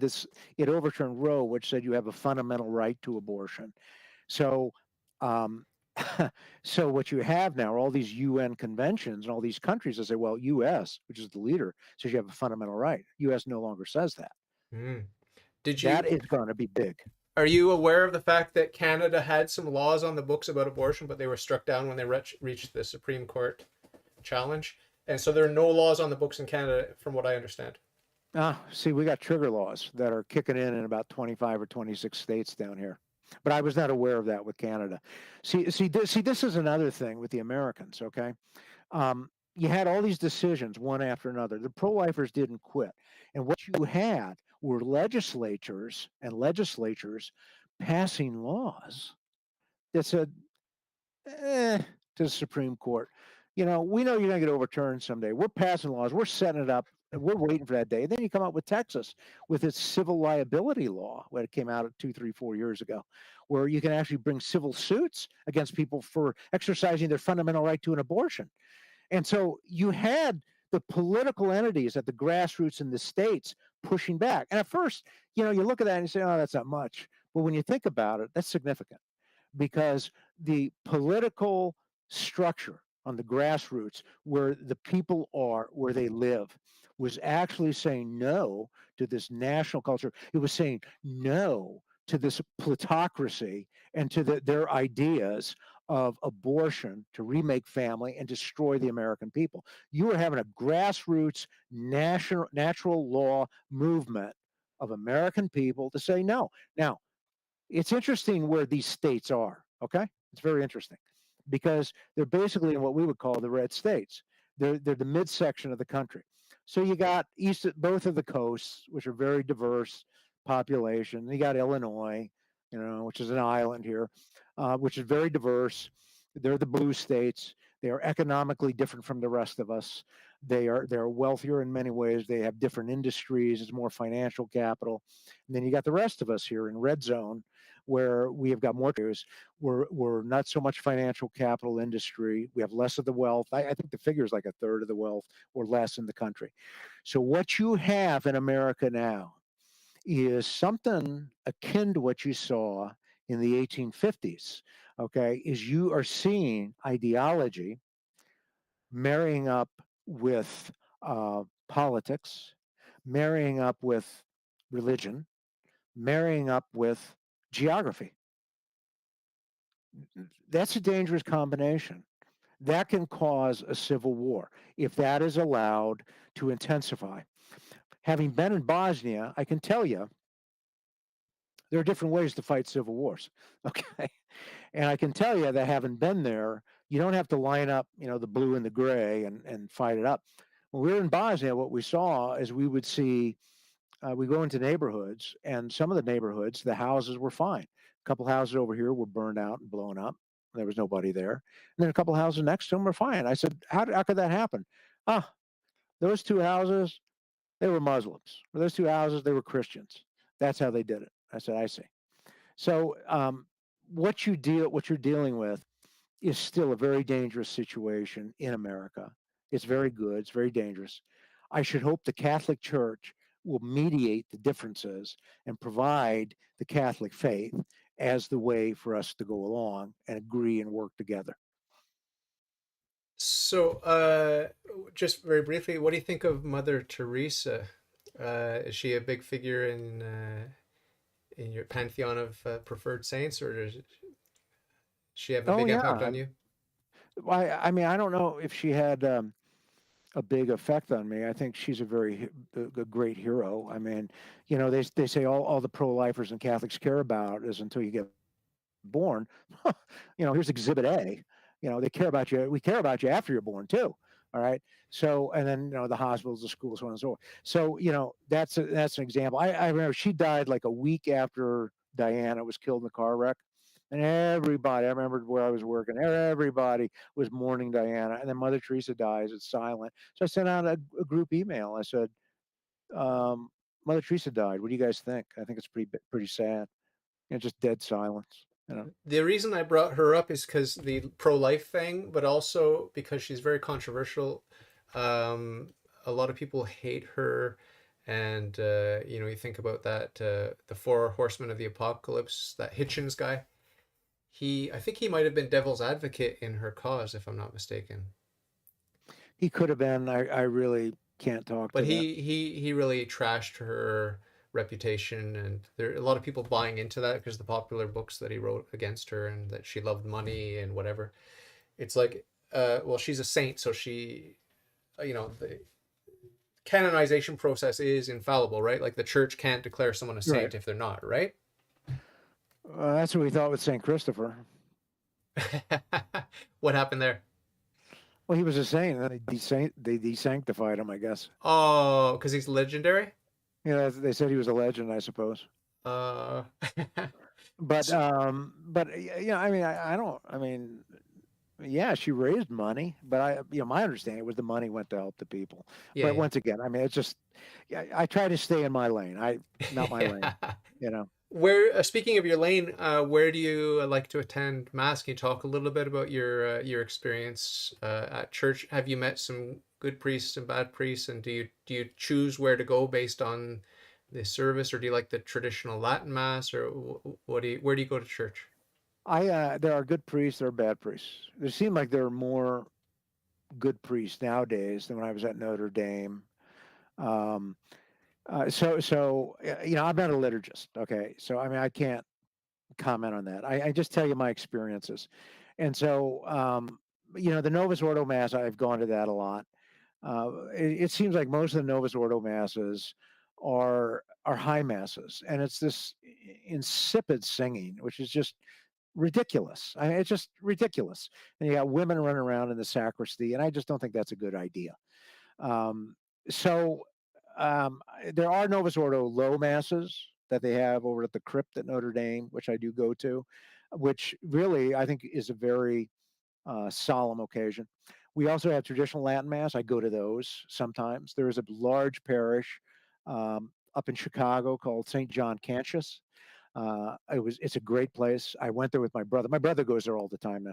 it overturned Roe, which said you have a fundamental right to abortion. So, um, so what you have now are all these UN conventions and all these countries that say, well, U.S., which is the leader, says you have a fundamental right. U.S. no longer says that. Did you? That is going to be big. Are you aware of the fact that Canada had some laws on the books about abortion, but they were struck down when they reached the Supreme Court challenge? And so there are no laws on the books in Canada, from what I understand. See, we got trigger laws that are kicking in about 25 or 26 states down here. But I was not aware of that with Canada. This is another thing with the Americans, okay? You had all these decisions one after another. The pro-lifers didn't quit. And what you had were legislatures passing laws that said, to the Supreme Court, we know you're going to get overturned someday. We're passing laws. We're setting it up. And we're waiting for that day. And then you come out with Texas with its civil liability law, when it came out 2, 3, 4 years ago, where you can actually bring civil suits against people for exercising their fundamental right to an abortion. And so you had the political entities at the grassroots in the states pushing back. And at first, you look at that and you say, oh, that's not much. But when you think about it, that's significant, because the political structure on the grassroots, where the people are, where they live, was actually saying no to this national culture. It was saying no to this plutocracy and to their ideas of abortion to remake family and destroy the American people. You were having a grassroots natural law movement of American people to say no. Now, it's interesting where these states are, okay? It's very interesting, because they're basically in what we would call the red states. They're the midsection of the country. So you got both of the coasts, which are very diverse population. You got Illinois, which is an island here, which is very diverse. They're the blue states. They are economically different from the rest of us. They're wealthier in many ways. They have different industries. It's more financial capital. And then you got the rest of us here in red zone, where we have got more news. We're not so much financial capital industry. We have less of the wealth. I think the figure is like a third of the wealth or less in the country. So what you have in America now is something akin to what you saw in the 1850s, okay? Is you are seeing ideology marrying up with politics, marrying up with religion, marrying up with geography. That's a dangerous combination. That can cause a civil war if that is allowed to intensify. Having been in Bosnia, I can tell you there are different ways to fight civil wars. Okay. And I can tell you that having been there, you don't have to line up, the blue and the gray and fight it up. When we were in Bosnia, what we saw is we would see, we go into neighborhoods, and some of the neighborhoods, the houses were fine. A couple houses over here were burned out and blown up. There was nobody there. And then a couple houses next to them were fine. I said, how could that happen? Those two houses, they were Muslims. Or those two houses, they were Christians. That's how they did it. I said, I see. So what you're dealing with is still a very dangerous situation in America. It's very good. It's very dangerous. I should hope the Catholic Church will mediate the differences and provide the Catholic faith as the way for us to go along and agree and work together. So, just very briefly, what do you think of Mother Teresa? Is she a big figure in your pantheon of preferred saints, or does she have a big impact on you? I mean, I don't know if she had a big effect on me. I think she's a great hero. I mean, they say all the pro-lifers and Catholics care about is until you get born. Here's Exhibit A. They care about you. We care about you after you're born too. All right. So, and then the hospitals, the schools, so on and so forth. So that's an example. I remember she died like a week after Diana was killed in the car wreck, and everybody. I remember where I was working. Everybody was mourning Diana, and then Mother Teresa dies. It's silent. So I sent out a group email. I said, "Mother Teresa died. What do you guys think?" I think it's pretty sad. Just dead silence. The reason I brought her up is because the pro-life thing, but also because she's very controversial. A lot of people hate her, and you think about that the four horsemen of the apocalypse, that Hitchens guy. I think he might have been devil's advocate in her cause, if I'm not mistaken. He could have been. I really can't talk. But he really trashed her reputation, and there are a lot of people buying into that because the popular books that he wrote against her, and that she loved money and whatever. It's like, well, she's a saint, so she, canonization process is infallible, right? Like the church can't declare someone a saint Right. if they're not, right? That's what we thought with Saint Christopher. What happened there? Well, he was a saint, and they desanctified him, I guess. Oh, because he's legendary. They said he was a legend, I suppose. Uh, But I mean, I don't. I mean, yeah, she raised money, but my understanding was the money went to help the people. yeah, But yeah. once again, I mean, it's just, yeah, I try to stay in my lane. Not my lane, Yeah. you know. Where speaking of your lane, where do you like to attend mass? Can you talk a little bit about your experience at church? Have you met some good priests and bad priests, and do you choose where to go based on the service, or do you like the traditional Latin mass, or where do you go to church? There are good priests, there are bad priests. There seem like there are more good priests nowadays than when I was at Notre Dame. Um, I'm not a liturgist. Okay, so I mean, I can't comment on that. I just tell you my experiences. And so, the Novus Ordo Mass, I've gone to that a lot. It seems like most of the Novus Ordo Masses are high masses, and it's this insipid singing, which is just ridiculous. I mean, it's just ridiculous. And you got women running around in the sacristy, and I just don't think that's a good idea. Um, so um, there are Novus Ordo low masses that they have over at the crypt at Notre Dame, which I do go to, which really I think is a very solemn occasion. We also have traditional Latin Mass. I go to those sometimes. There is a large parish up in Chicago called St. John Cantius. It's a great place. I went there with my brother. My brother goes there all the time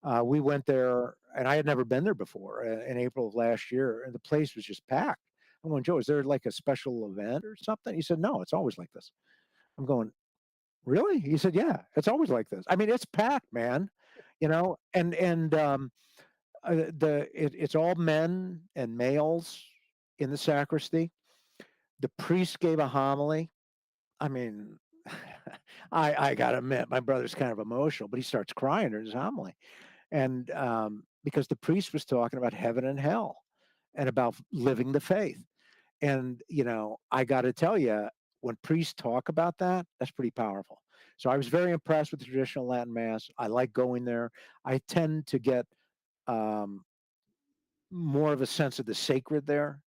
now. We went there, and I had never been there before in April of last year, and the place was just packed. I'm going, Joe, is there like a special event or something? He said, no, it's always like this. I'm going, really? He said, yeah, it's always like this. I mean, it's packed, man. It's all men and males in the sacristy. The priest gave a homily. I mean, I got to admit, my brother's kind of emotional, but he starts crying during his homily. And because the priest was talking about heaven and hell and about living the faith. And, I got to tell you, when priests talk about that, that's pretty powerful. So I was very impressed with the traditional Latin Mass. I like going there. I tend to get um, more of a sense of the sacred there.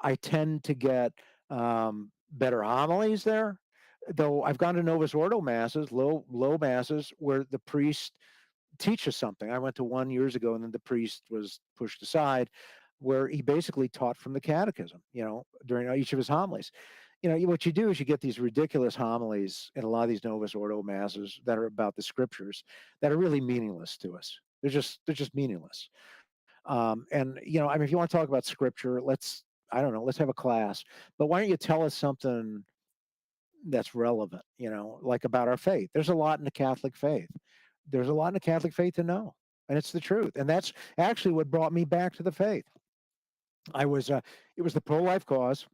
I tend to get better homilies there. Though I've gone to Novus Ordo masses, low masses, where the priest teaches something. I went to one years ago, and then the priest was pushed aside, where he basically taught from the catechism, during each of his homilies. What you do is you get these ridiculous homilies in a lot of these Novus Ordo masses that are about the scriptures that are really meaningless to us. They're just meaningless. I mean, if you want to talk about scripture, I don't know, let's have a class. But why don't you tell us something that's relevant, like about our faith? There's a lot in the Catholic faith. There's a lot in the Catholic faith to know, and it's the truth. And that's actually what brought me back to the faith. It was the pro-life cause,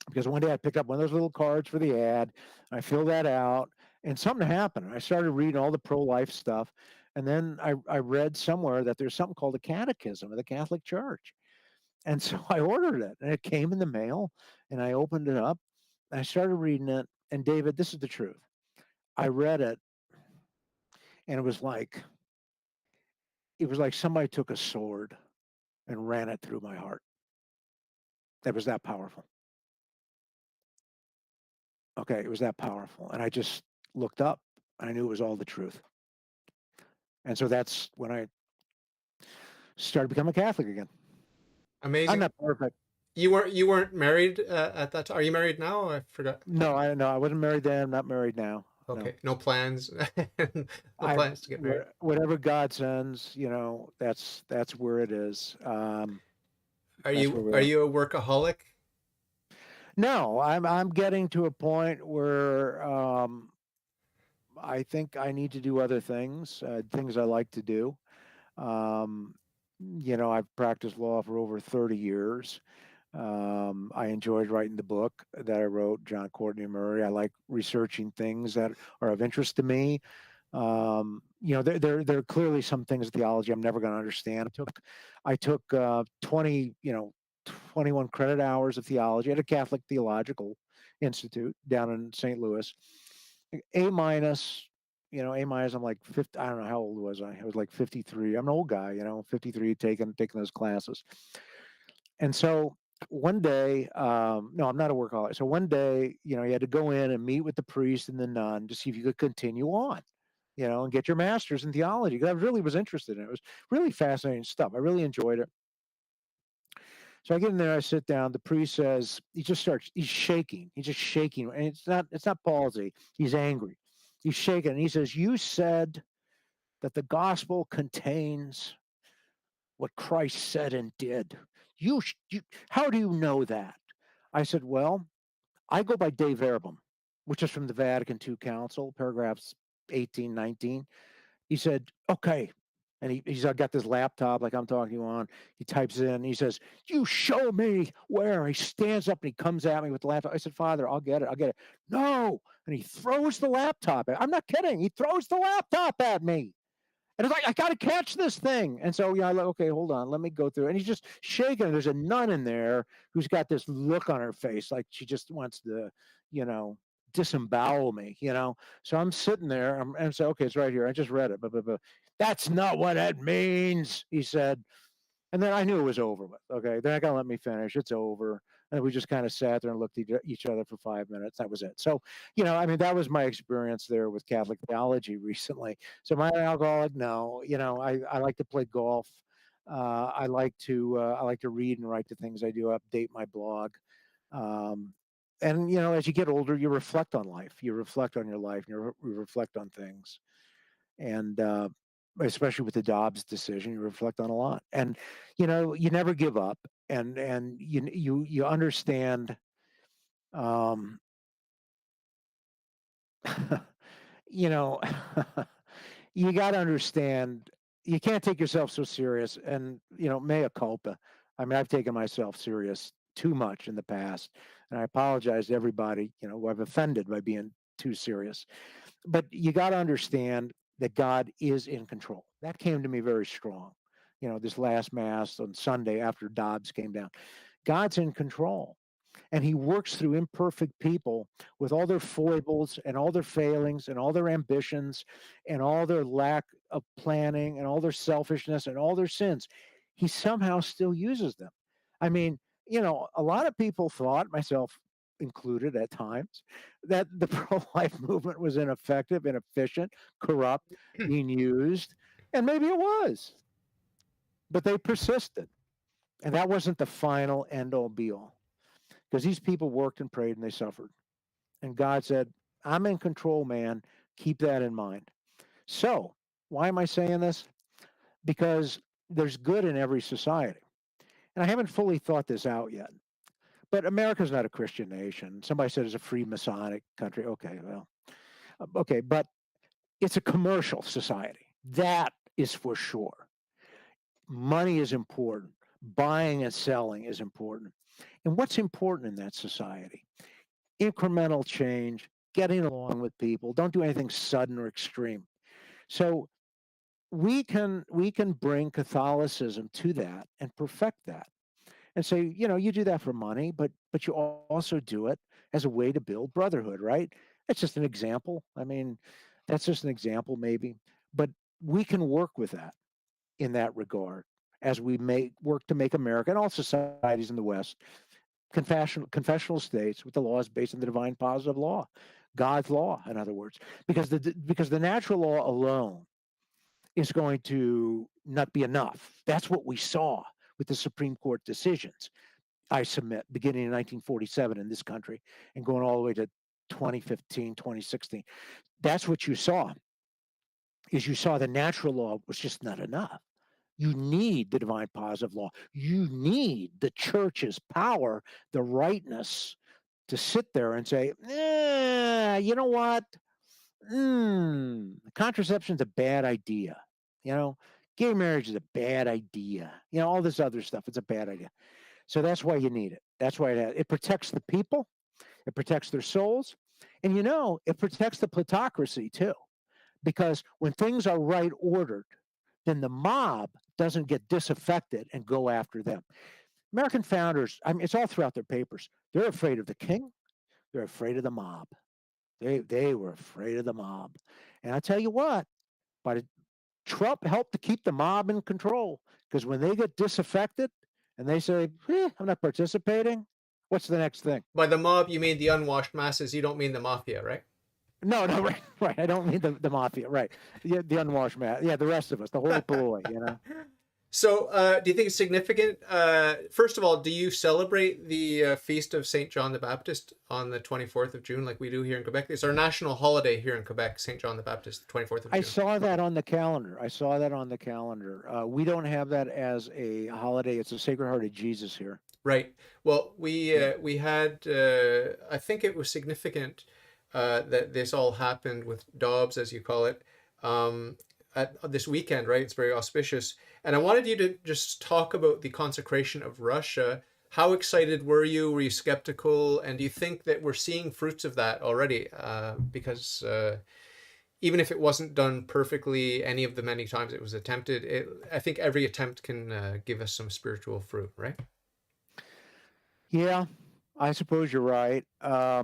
because one day I picked up one of those little cards for the ad. I filled that out, and something happened. I started reading all the pro-life stuff, and then I read somewhere that there's something called a catechism of the Catholic Church. And so I ordered it, and it came in the mail, and I opened it up, and I started reading it. And David, this is the truth. I read it, and it was like somebody took a sword and ran it through my heart. It was that powerful. Okay, it was that powerful. And I just looked up, and I knew it was all the truth. And so that's when I started becoming a Catholic again. I'm Amazing. not perfect. You weren't married at that time. Are you married now? I forgot. No, I wasn't married then. I'm not married now. No. Okay, no plans. No I plans to get married. whatever God sends, that's where it is. Are That's where you we are are. you a workaholic? No, I'm getting to a point where I think I need to do other things I like to do. Um, I've practiced law for over 30 years. I enjoyed writing the book that I wrote, John Courtney Murray. I like researching things that are of interest to me. There are clearly some things in theology I'm never going to understand. I took 20, 21 credit hours of theology at a Catholic Theological Institute down in St. Louis. A minus, A minus. I'm like 50. I don't know how old was I. I was like 53. I'm an old guy, 53, taking those classes. And so one day, no, I'm not a workaholic. So one day, you had to go in and meet with the priest and the nun to see if you could continue on, and get your master's in theology. Because I really was interested in it. It was really fascinating stuff. I really enjoyed it. So I get in there, I sit down. The priest says, he's shaking. He's just shaking. And it's not palsy. He's angry. He's shaking. And he says, you said that the gospel contains what Christ said and did. How do you know that? I said, well, I go by De Verbum, which is from the Vatican II Council, paragraphs 18, 19. He said, okay. And he's got this laptop like I'm talking to you on. He types in, he says, you show me where. He stands up and he comes at me with the laptop. I said, Father, I'll get it. No. And he throws the laptop. I'm not kidding. He throws the laptop at me. And it's like, I got to catch this thing. And so, I'm like, okay, hold on. Let me go through. And he's just shaking. There's a nun in there who's got this look on her face like she just wants to, disembowel me, So I'm sitting there and so, okay, it's right here. I just read it. But that's not what it means, he said. And then I knew it was over with. Okay, they're not going to let me finish. It's over. And we just kind of sat there and looked at each other for 5 minutes. That was it. So, that was my experience there with Catholic theology recently. So, am I an alcoholic? No. I like to play golf. I like to read and write the things I do, update my blog. And, as you get older, you reflect on life. You reflect on your life. And you reflect on things. And especially with the Dobbs decision, you reflect on a lot. And, you never give up. And you understand, you got to understand, you can't take yourself so serious. And, mea culpa. I mean, I've taken myself serious too much in the past. And I apologize to everybody, who I've offended by being too serious. But you got to understand that God is in control. That came to me very strong. This last Mass on Sunday after Dobbs came down. God's in control. And he works through imperfect people with all their foibles and all their failings and all their ambitions and all their lack of planning and all their selfishness and all their sins. He somehow still uses them. I mean, a lot of people thought, myself included at times, that the pro-life movement was ineffective, inefficient, corrupt, being used. And maybe it was. But they persisted. And that wasn't the final end-all be-all. Because these people worked and prayed and they suffered. And God said, I'm in control, man. Keep that in mind. So, why am I saying this? Because there's good in every society. And I haven't fully thought this out yet. But America's not a Christian nation. Somebody said it's a Freemasonic country. Okay, well, okay, but it's a commercial society. That is for sure. Money is important. Buying and selling is important. And what's important in that society? Incremental change, getting along with people. Don't do anything sudden or extreme. So we can bring Catholicism to that and perfect that. And say, you do that for money, but you also do it as a way to build brotherhood, right? It's just an example. I mean, that's just an example maybe. But we can work with that in that regard as we work to make America and all societies in the West confessional states with the laws based on the divine positive law, God's law, in other words, because the natural law alone is going to not be enough. That's what we saw with the Supreme Court decisions, I submit, beginning in 1947 in this country and going all the way to 2015, 2016. That's what you saw, is you saw the natural law was just not enough. You need the divine positive law. You need the church's power, the rightness to sit there and say, you know what? Contraception's a bad idea. Gay marriage is a bad idea. All this other stuff, it's a bad idea. So that's why you need it. That's why it protects the people. It protects their souls. And it protects the plutocracy too. Because when things are right ordered, then the mob doesn't get disaffected and go after them. American founders, I mean, it's all throughout their papers. They're afraid of the king. They're afraid of the mob. They were afraid of the mob. And I tell you what, but Trump helped to keep the mob in control, because when they get disaffected and they say, I'm not participating, what's the next thing? By the mob, you mean the unwashed masses. You don't mean the mafia, right? No, no, right, right. I don't mean the mafia, right? The unwashed man. Yeah, the rest of us, the hoi polloi, you know. So, do you think it's significant? First of all, do you celebrate the feast of Saint John the Baptist on the 24th of June, like we do here in Quebec? It's our national holiday here in Quebec, Saint John the Baptist, the 24th of I June. saw that on the calendar. I saw that on the calendar. We don't have that as a holiday. It's a Sacred Heart of Jesus here. Right. Well, we had I think it was significant that this all happened with Dobbs, as you call it, at this weekend, right? It's very auspicious. And I wanted you to just talk about the consecration of Russia. How excited were you? Were you skeptical? And do you think that we're seeing fruits of that already? Because even if it wasn't done perfectly, any of the many times it was attempted, I think every attempt can give us some spiritual fruit, right? Yeah, I suppose you're right. I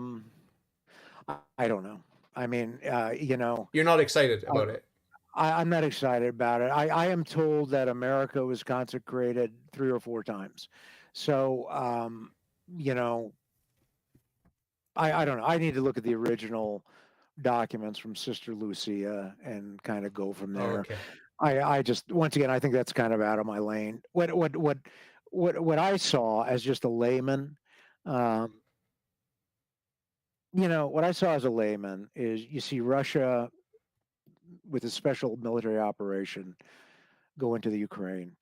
don't know. I mean, you know, You're not excited about it. I'm not excited about it. I am told that America was consecrated 3 or 4 times. So, you know, I don't know. I need to look at the original documents from Sister Lucia and kind of go from Oh, there. okay. I just, once again, I think that's kind of out of my lane. What I saw as just a layman, um, you know, what I saw as a layman is you see Russia with a special military operation go into the Ukraine.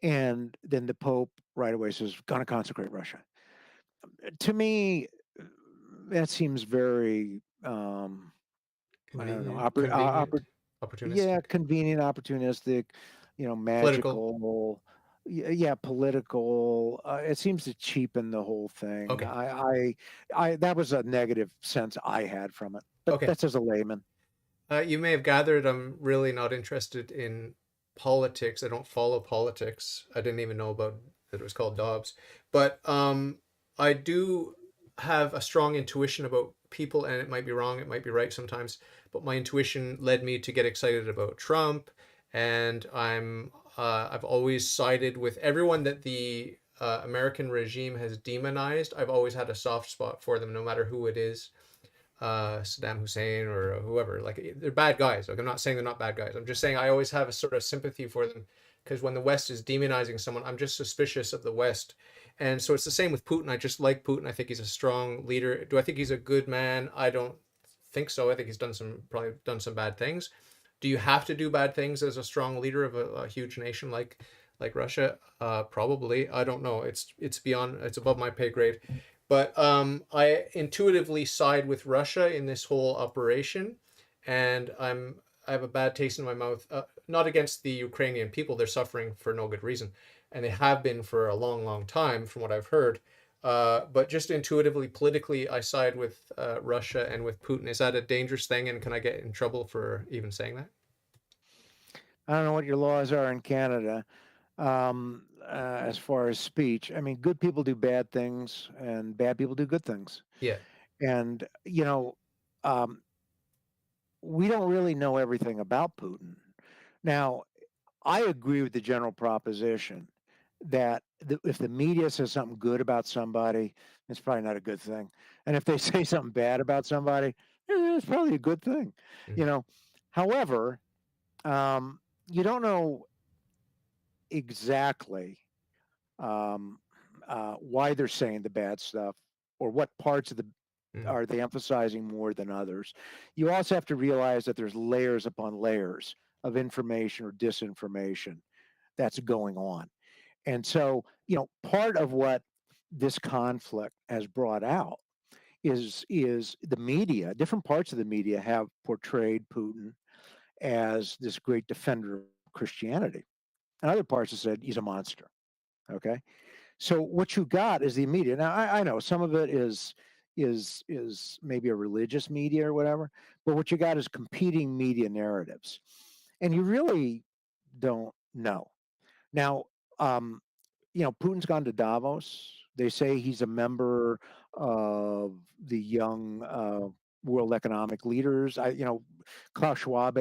And then the Pope right away says, going to consecrate Russia. To me, that seems very, I don't know, Convenient, yeah, opportunistic, convenient, opportunistic, you know, political. magical, yeah, political. It seems to cheapen the whole thing. Okay. That was a negative sense I had from it, but Okay. that's as a layman. You may have gathered I'm really not interested in politics. I don't follow politics. I didn't even know about that it was called Dobbs. But I do have a strong intuition about people, and it might be wrong, it might be right sometimes, but my intuition led me to get excited about Trump, and I've always sided with everyone that the American regime has demonized. I've always had a soft spot for them, no matter who it is. Saddam Hussein or whoever. Like, they're bad guys. Like, I'm not saying they're not bad guys. I'm just saying I always have a sort of sympathy for them, because when the West is demonizing someone, I'm just suspicious of the West. And so it's the same with Putin. I just like Putin. I think he's a strong leader. Do I think he's a good man? I don't think so. I think he's probably done some bad things. Do you have to do bad things as a strong leader of a huge nation like Russia? Probably. I don't know. It's above my pay grade. But I intuitively side with Russia in this whole operation, and I have a bad taste in my mouth. Not against the Ukrainian people; they're suffering for no good reason, and they have been for a long, long time, from what I've heard. But just intuitively, politically, I side with Russia and with Putin. Is that a dangerous thing, and can I get in trouble for even saying that? I don't know what your laws are in Canada, as far as speech. I mean, good people do bad things, and bad people do good things. Yeah. And you know, um, we don't really know everything about Putin. Now, I agree with the general proposition that if the media says something good about somebody, it's probably not a good thing. And if they say something bad about somebody, it's probably a good thing. Mm. You know, however, you don't know exactly um, why they're saying the bad stuff, or what parts of the Mm. are they emphasizing more than others. You also have to realize that there's layers upon layers of information or disinformation that's going on. And so, you know, part of what this conflict has brought out is the media. Different parts of the media have portrayed Putin as this great defender of Christianity, and other parts have said he's a monster. Okay, so what you got is the media. Now, I know some of it is maybe a religious media or whatever, but what you got is competing media narratives, and you really don't know. Now, um, Putin's gone to Davos. They say he's a member of the young world economic leaders. Klaus Schwab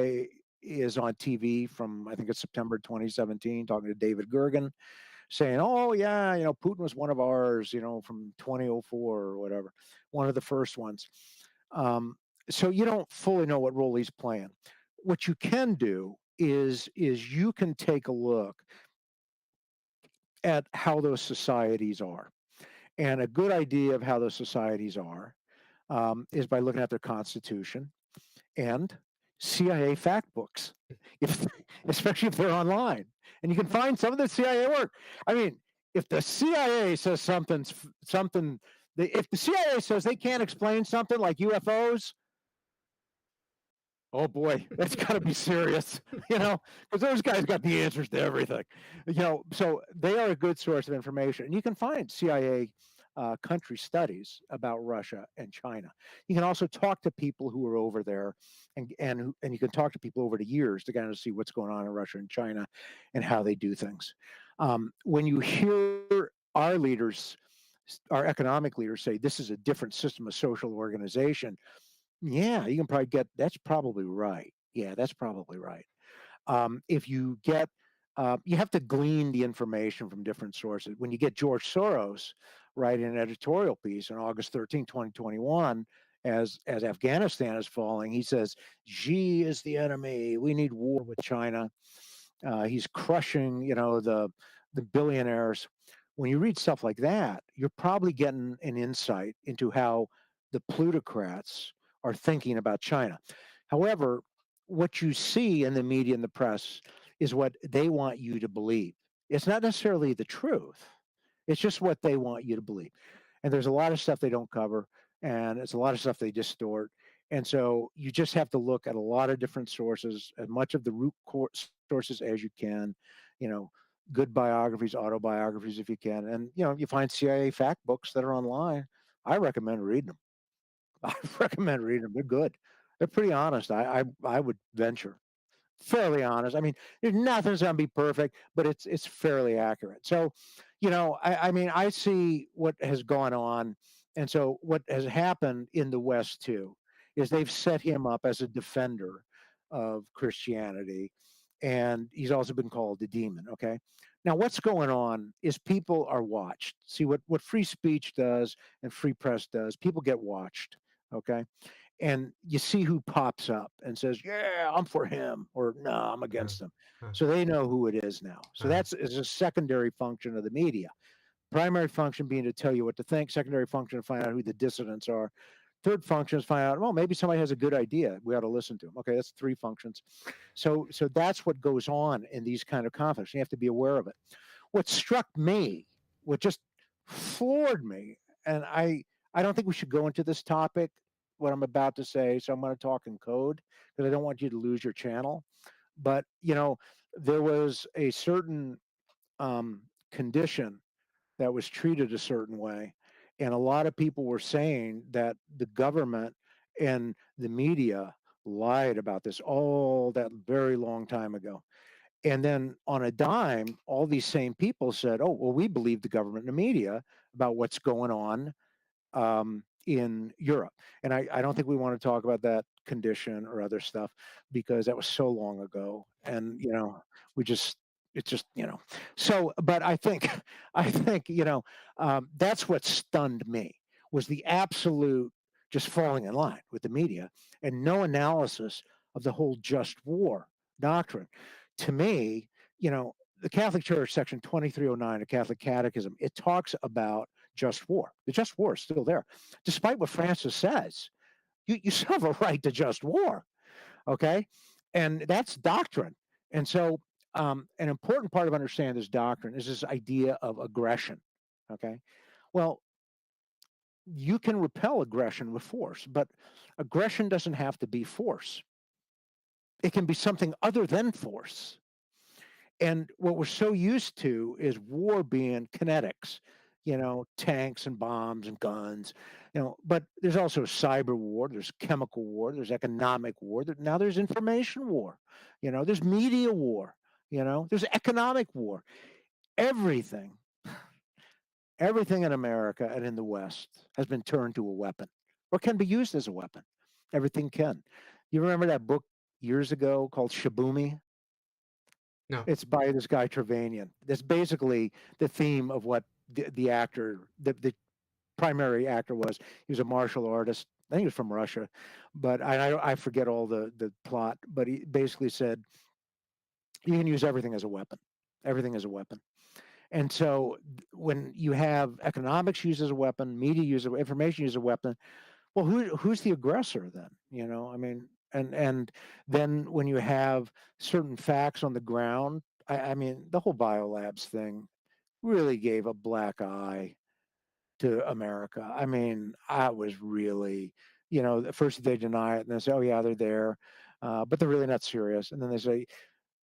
is on TV from, I think it's September 2017, talking to David Gergen, saying, "Oh yeah, Putin was one of ours, from 2004 or whatever, one of the first ones." Um, so you don't fully know what role he's playing. What you can do is you can take a look at how those societies are. And a good idea of how those societies are is by looking at their constitution and CIA fact books, if especially if they're online, and you can find some of the CIA work. I mean, if the CIA says something, if the CIA says they can't explain something like UFOs, oh boy, that's got to be serious, because those guys got the answers to everything, So they are a good source of information, and you can find CIA country studies about Russia and China. You can also talk to people who are over there, and you can talk to people over the years to kind of see what's going on in Russia and China, and how they do things. When you hear our leaders, our economic leaders, say this is a different system of social organization, yeah, you can probably get that's probably right. Yeah, that's probably right. If you get, you have to glean the information from different sources. When you get George Soros writing an editorial piece on August 13, 2021, as Afghanistan is falling, he says, Xi is the enemy. We need war with China. He's crushing, the billionaires. When you read stuff like that, you're probably getting an insight into how the plutocrats are thinking about China. However, what you see in the media and the press is what they want you to believe. It's not necessarily the truth. It's just what they want you to believe. And there's a lot of stuff they don't cover, and it's a lot of stuff they distort. And so you just have to look at a lot of different sources, as much of the root sources as you can, good biographies, autobiographies if you can. And, you find CIA fact books that are online. I recommend reading them. I recommend reading them. They're good. They're pretty honest. I would venture. Fairly honest. I mean, there's nothing's gonna be perfect, but it's fairly accurate. So, I mean, I see what has gone on, and so what has happened in the West too is they've set him up as a defender of Christianity, and he's also been called the demon. Okay, now what's going on is people are watched. See what free speech does and free press does. People get watched. Okay, and you see who pops up and says, "Yeah, I'm for him," or "No, I'm Uh, against him." uh, So they know who it is now. So uh, that's is a secondary function of the media. Primary function being to tell you what to think. Secondary function to find out who the dissidents are. Third function is find out, well, maybe somebody has a good idea. We ought to listen to them. Okay, that's three functions. So that's what goes on in these kind of conflicts. You have to be aware of it. What struck me, what just floored me, and I don't think we should go into this topic, what I'm about to say, so I'm going to talk in code because I don't want you to lose your channel. But there was a certain condition that was treated a certain way, and a lot of people were saying that the government and the media lied about this all that very long time ago. And then on a dime, all these same people said, "Oh, well, we believe the government and the media about what's going on in Europe." And I don't think we want to talk about that condition or other stuff because that was so long ago. And, we just, it's just, so, but I think, I think, that's what stunned me was the absolute just falling in line with the media and no analysis of the whole just war doctrine. To me, the Catholic Church, section 2309 of Catholic Catechism, it talks about just war. The just war is still there. Despite what Francis says, you still have a right to just war. Okay. And that's doctrine. And so an important part of understanding this doctrine is this idea of aggression. Okay. Well, you can repel aggression with force, but aggression doesn't have to be force. It can be something other than force. And what we're so used to is war being kinetics, tanks and bombs and guns, but there's also cyber war, there's chemical war, there's economic war, now there's information war, there's media war, there's economic war. Everything everything in America and in the West has been turned to a weapon or can be used as a weapon. Everything can. You remember that book years ago called Shabumi? No. It's by this guy Trevanian. That's basically the theme of what the actor, the primary actor was. He was a martial artist. I think he was from Russia, but I forget all the plot. But he basically said you can use everything as a weapon. Everything as a weapon. And so when you have economics used as a weapon, media used as information used as a weapon, well, who's the aggressor then? You know, I mean, and then when you have certain facts on the ground, I mean, the whole biolabs thing really gave a black eye to America. I mean, I was really, you know, at first they deny it and they say, oh yeah, they're there, but they're really not serious. And then they say,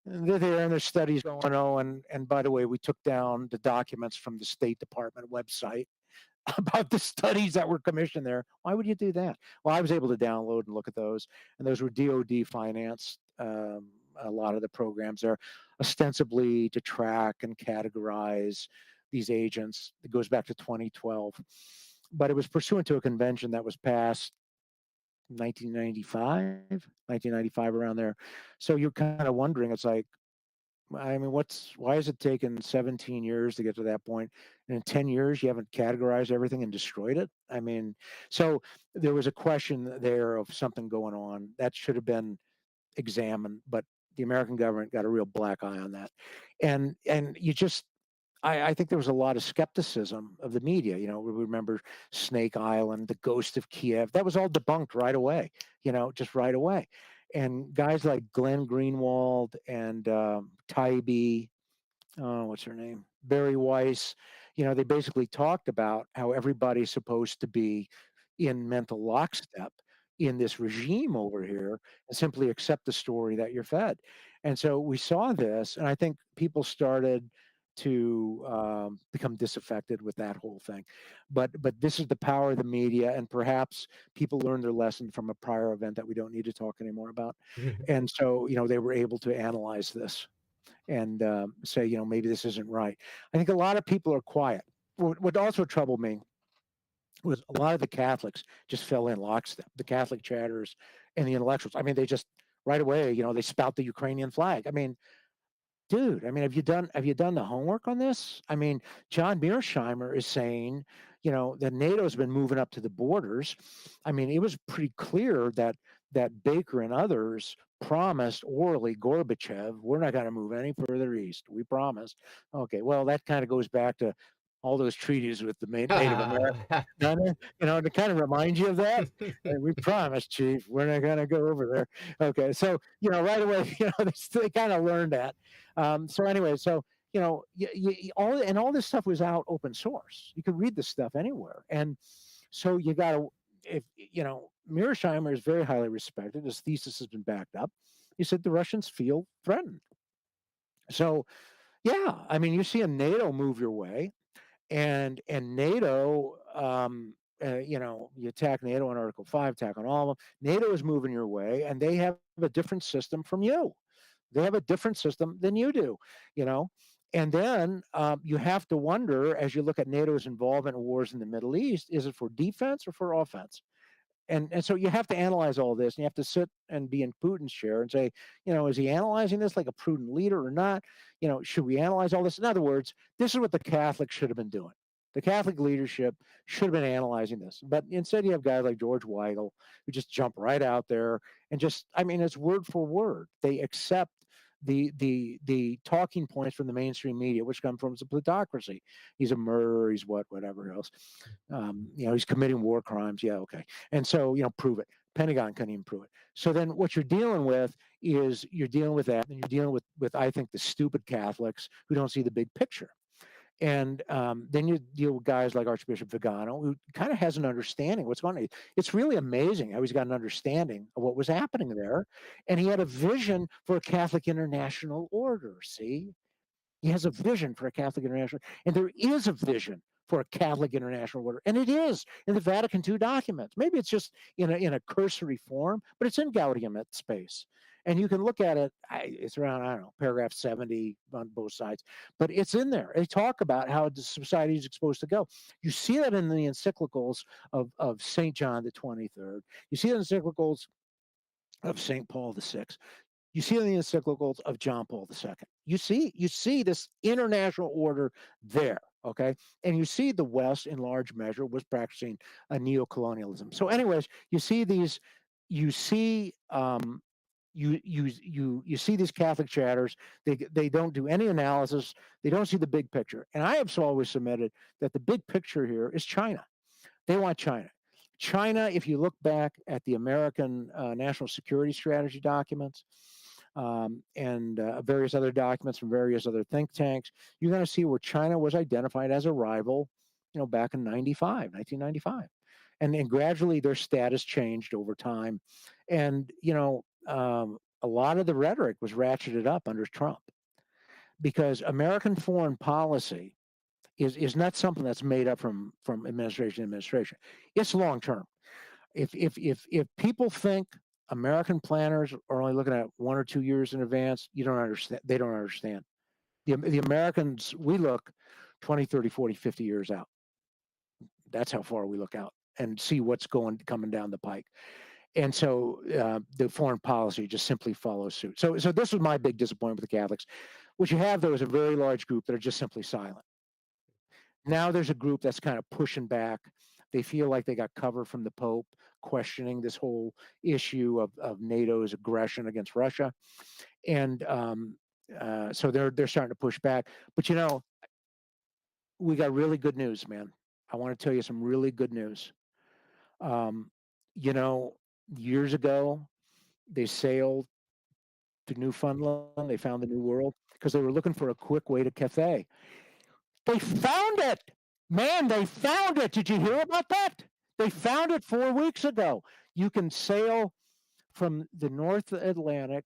they're there and there's studies going on. And by the way, we took down the documents from the State Department website about the studies that were commissioned there. Why would you do that? Well, I was able to download and look at those, and those were DoD financed. A lot of the programs there, ostensibly to track and categorize these agents. It goes back to 2012, but it was pursuant to a convention that was passed 1995 around there. So you're kind of wondering, it's like, I mean, why has it taken 17 years to get to that point? And in 10 years, you haven't categorized everything and destroyed it? I mean, so there was a question there of something going on that should have been examined, but the American government got a real black eye on that. And you just, I think there was a lot of skepticism of the media. You know, we remember Snake Island, the ghost of Kiev. That was all debunked right away, you know, just right away. And guys like Glenn Greenwald and Tybee, oh, what's her name? Barry Weiss, you know, they basically talked about how everybody's supposed to be in mental lockstep in this regime over here and simply accept the story that you're fed. And so we saw this, and I think people started to become disaffected with that whole thing. But this is the power of the media, and perhaps people learned their lesson from a prior event that we don't need to talk anymore about. And so, you know, they were able to analyze this and say, you know, maybe this isn't right. I think a lot of people are quiet. What also troubled me was a lot of the Catholics just fell in lockstep. The Catholic chatters and the intellectuals. I mean, they just right away, you know, they spout the Ukrainian flag. I mean, dude, I mean, have you done the homework on this? I mean, John Mearsheimer is saying, you know, that NATO's been moving up to the borders. I mean, it was pretty clear that Baker and others promised orally Gorbachev, we're not going to move any further east. We promised. Okay, well, that kind of goes back to all those treaties with the Native Americans, you know, to kind of remind you of that. And we promised, Chief, we're not going to go over there. Okay, so, you know, right away, you know, they kind of learned that. So anyway, so, you know, all this stuff was out open source. You could read this stuff anywhere. And so you got to, if, you know, Mearsheimer is very highly respected. His thesis has been backed up. He said the Russians feel threatened. So, yeah, I mean, you see a NATO move your way, and NATO, you know, you attack NATO on Article 5, attack on all of them. NATO is moving your way, and they have a different system from you. They have a different system than you do, you know. And then you have to wonder, as you look at NATO's involvement in wars in the Middle East, is it for defense or for offense? And so you have to analyze all this, and you have to sit and be in Putin's chair and say, you know, is he analyzing this like a prudent leader or not? You know, should we analyze all this? In other words, this is what the Catholics should have been doing. The Catholic leadership should have been analyzing this. But instead, you have guys like George Weigel who just jump right out there and just, I mean, it's word for word. They accept the talking points from the mainstream media, which come from the plutocracy. He's a murderer. He's whatever else. You know, he's committing war crimes. Yeah, okay. And so, you know, prove it. Pentagon couldn't even prove it. So then what you're dealing with is you're dealing with that, and you're dealing with I think the stupid Catholics who don't see the big picture. And then you deal with guys like Archbishop Vigano, who kind of has an understanding of what's going on. It's really amazing how he's got an understanding of what was happening there. And he had a vision for a Catholic international order, see? He has a vision for a Catholic international, and there is a vision for a Catholic international order, and it is in the Vatican II documents. Maybe it's just in a cursory form, but it's in Gaudium at space. And you can look at it, it's around, I don't know, paragraph 70 on both sides, but it's in there. They talk about how the society is supposed to go. You see that in the encyclicals of St. John the 23rd. You see it in the encyclicals of St. Paul VI. You see it in the encyclicals of John Paul II. You see this international order there, okay? And you see the West, in large measure, was practicing a neocolonialism. So, anyways, you see these, you see you see these Catholic chatters. They don't do any analysis. They don't see the big picture. And I have always submitted that the big picture here is China. They want China. China, if you look back at the American national security strategy documents and various other documents from various other think tanks, you're going to see where China was identified as a rival, back in 1995. And gradually their status changed over time. And, a lot of the rhetoric was ratcheted up under Trump because American foreign policy is not something that's made up from administration to administration. It's long term. If people think American planners are only looking at 1 or 2 years in advance, you don't understand. They don't understand. The Americans, we look 20, 30, 40, 50 years out. That's how far we look out and see what's coming down the pike. And so the foreign policy just simply follows suit. So this was my big disappointment with the Catholics. What you have, though, is a very large group that are just simply silent. Now there's a group that's kind of pushing back. They feel like they got cover from the Pope, questioning this whole issue of NATO's aggression against Russia. And so they're starting to push back. But, we got really good news, man. I want to tell you some really good news. Years ago, they sailed to Newfoundland. They found the New World because they were looking for a quick way to Cathay. They found it. Man, they found it. Did you hear about that? They found it 4 weeks ago. You can sail from the North Atlantic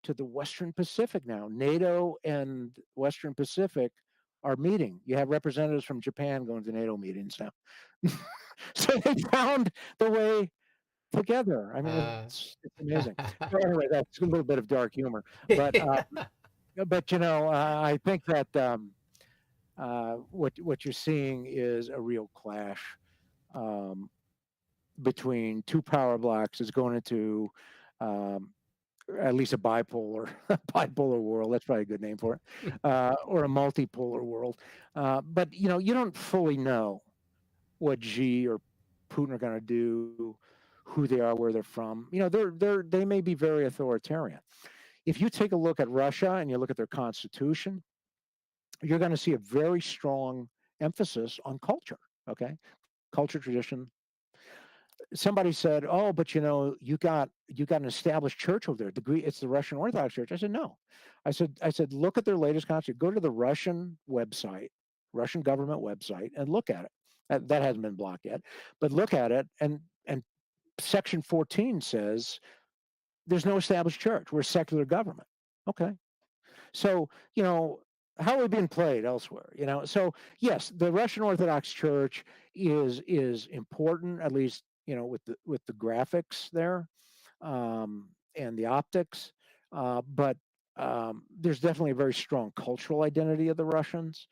to the Western Pacific now. NATO and Western Pacific are meeting. You have representatives from Japan going to NATO meetings now. So they found the way together. I mean, it's amazing. So anyway, that's a little bit of dark humor, but I think that what you're seeing is a real clash between two power blocks. Is going into at least a bipolar world. That's probably a good name for it, or a multipolar world. But you don't fully know what Xi or Putin are going to do, who they are, where they're from. They may be very authoritarian. If you take a look at Russia and you look at their constitution, you're going to see a very strong emphasis on culture. Okay, culture, tradition. Somebody said, "Oh, but you got an established church over there. It's the Russian Orthodox Church." I said, "No." I said, look at their latest constitution. Go to the Russian website, Russian government website, and look at it. That hasn't been blocked yet, but look at it. And Section 14 says there's no established church. We're a secular government. Okay, so how are we being played elsewhere? So yes, the Russian Orthodox Church is important, at least with the graphics there and the optics, but there's definitely a very strong cultural identity of the Russians.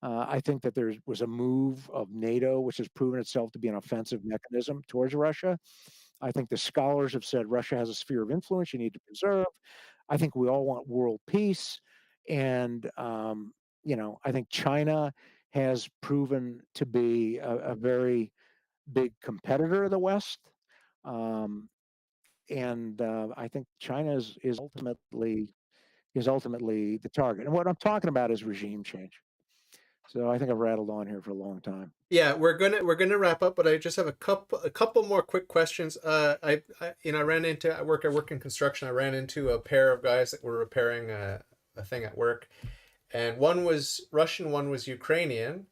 I think that there was a move of NATO, which has proven itself to be an offensive mechanism towards Russia. I think the scholars have said Russia has a sphere of influence you need to preserve. I think we all want world peace. And, I think China has proven to be a very big competitor of the West. And I think China is ultimately the target. And what I'm talking about is regime change. So I think I've rattled on here for a long time. Yeah, we're gonna wrap up, but I just have a couple more quick questions. I ran into I work in construction. I ran into a pair of guys that were repairing a thing at work, and one was Russian, one was Ukrainian,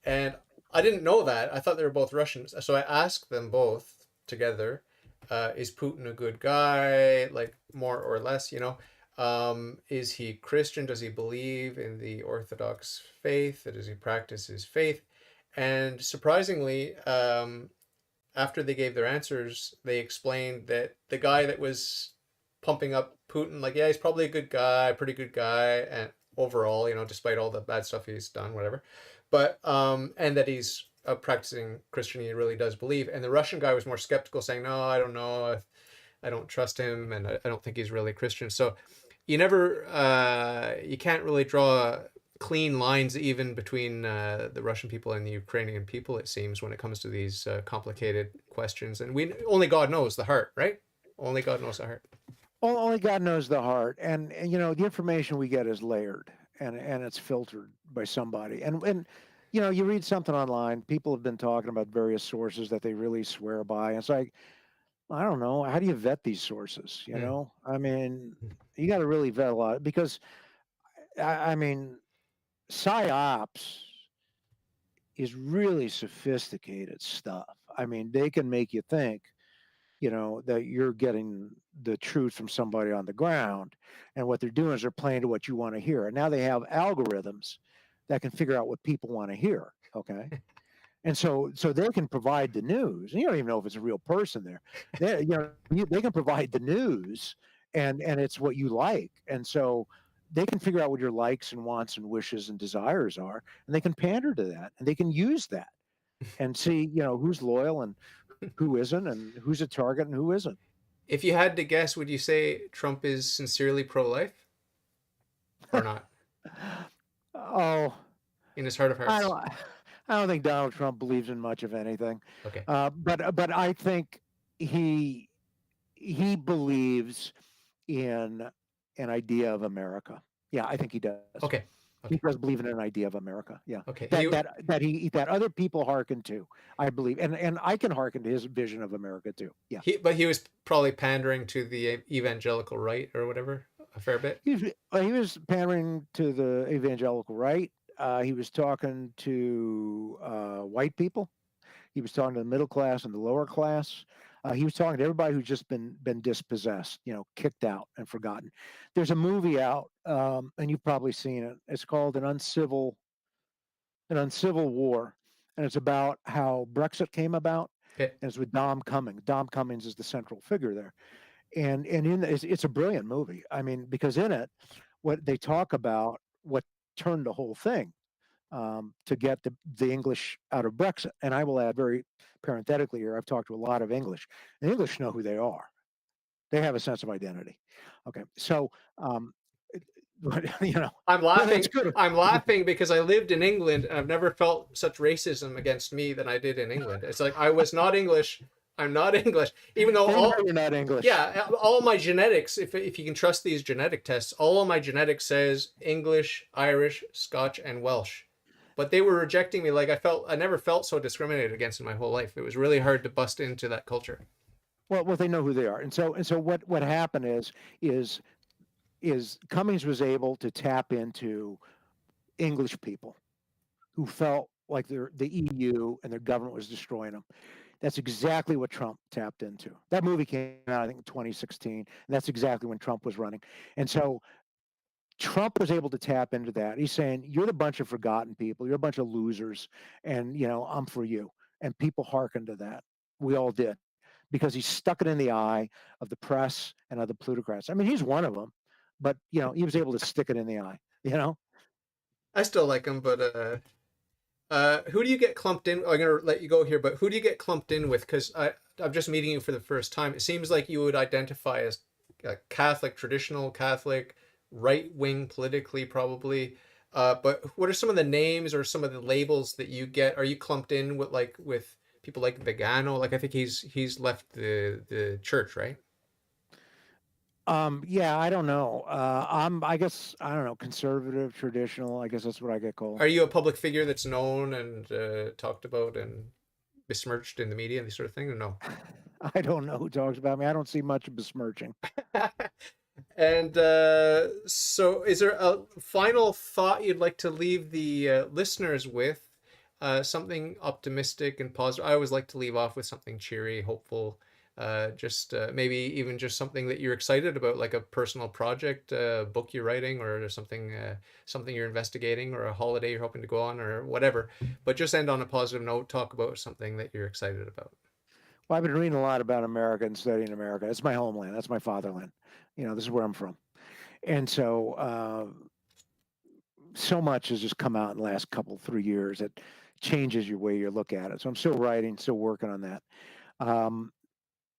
and I didn't know that. I thought they were both Russians. So I asked them both together, is Putin a good guy, like more or less, is he Christian? Does he believe in the Orthodox faith? Does he practice his faith? And surprisingly, after they gave their answers, they explained that the guy that was pumping up Putin, like, yeah, he's probably a good guy, pretty good guy, and overall, despite all the bad stuff he's done, whatever. But and that he's a practicing Christian, he really does believe. And the Russian guy was more skeptical, saying, "No, I don't know, I don't trust him, and I don't think he's really Christian." So you can't really draw clean lines even between the Russian people and the Ukrainian people, it seems, when it comes to these complicated questions. And only God knows the heart, right? Only God knows the heart. Only God knows the heart, and the information we get is layered, and it's filtered by somebody. And you read something online, people have been talking about various sources that they really swear by. And it's like, I don't know, how do you vet these sources? I mean, you got to really vet a lot, because I mean, psyops is really sophisticated stuff. I mean, they can make you think, that you're getting the truth from somebody on the ground. And what they're doing is they're playing to what you want to hear. And now they have algorithms that can figure out what people want to hear. Okay. And so they can provide the news. And you don't even know if it's a real person there. They can provide the news, and it's what you like. And so they can figure out what your likes and wants and wishes and desires are, and they can pander to that, and they can use that and see, who's loyal and who isn't, and who's a target and who isn't. If you had to guess, would you say Trump is sincerely pro-life or not? Oh, In his heart of hearts. I don't think Donald Trump believes in much of anything. Okay. But I think he believes in an idea of America. Yeah, I think he does. Okay. He does believe in an idea of America. Yeah. Okay. That other people hearken to, I believe, and I can hearken to his vision of America too. Yeah. But he was probably pandering to the evangelical right or whatever a fair bit. He was pandering to the evangelical right. He was talking to white people. He was talking to the middle class and the lower class. He was talking to everybody who's just been dispossessed, kicked out and forgotten. There's a movie out, and you've probably seen it. It's called An Uncivil War, and it's about how Brexit came about. Okay. And it's with Dom Cummings. Dom Cummings is the central figure there, and it's a brilliant movie. I mean, because in it, what they talk about, what turned the whole thing to get the English out of Brexit. And I will add very parenthetically here, I've talked to a lot of English. The English know who they are. They have a sense of identity. Okay. So, I'm laughing. I'm laughing because I lived in England and I've never felt such racism against me than I did in England. It's like I was not English. I'm not English, even though you're not English. Yeah, all my genetics, if you can trust these genetic tests, all of my genetics says English, Irish, Scotch, and Welsh. But they were rejecting me. Like I never felt so discriminated against in my whole life. It was really hard to bust into that culture. Well, they know who they are, and so what happened is Cummings was able to tap into English people who felt like the EU and their government was destroying them. That's exactly what Trump tapped into. That movie came out, I think, in 2016, and that's exactly when Trump was running. And so Trump was able to tap into that. He's saying, you're the bunch of forgotten people. You're a bunch of losers, and, I'm for you. And people hearkened to that. We all did, because he stuck it in the eye of the press and of the plutocrats. I mean, he's one of them, but, he was able to stick it in the eye, I still like him, but who do you get clumped in? I'm going to let you go here, but who do you get clumped in with? Because I'm just meeting you for the first time. It seems like you would identify as a Catholic, traditional Catholic, right-wing politically, probably. But what are some of the names or some of the labels that you get? Are you clumped in with people like Vegano? Like, I think he's left the church, right? Yeah, I don't know. I guess, I don't know, conservative, traditional. I guess that's what I get called. Are you a public figure that's known and talked about and besmirched in the media and this sort of thing, or no? I don't know who talks about me. I don't see much besmirching. And so is there a final thought you'd like to leave the listeners with? Something optimistic and positive. I always like to leave off with something cheery, hopeful. Just maybe even just something that you're excited about, like a personal project, a book you're writing, or something you're investigating, or a holiday you're hoping to go on, or whatever. But just end on a positive note. Talk about something that you're excited about. Well, I've been reading a lot about America and studying America. It's my homeland. That's my fatherland. This is where I'm from. And so, so much has just come out in the last 3 years that changes your way you look at it. So I'm still writing, still working on that. Um,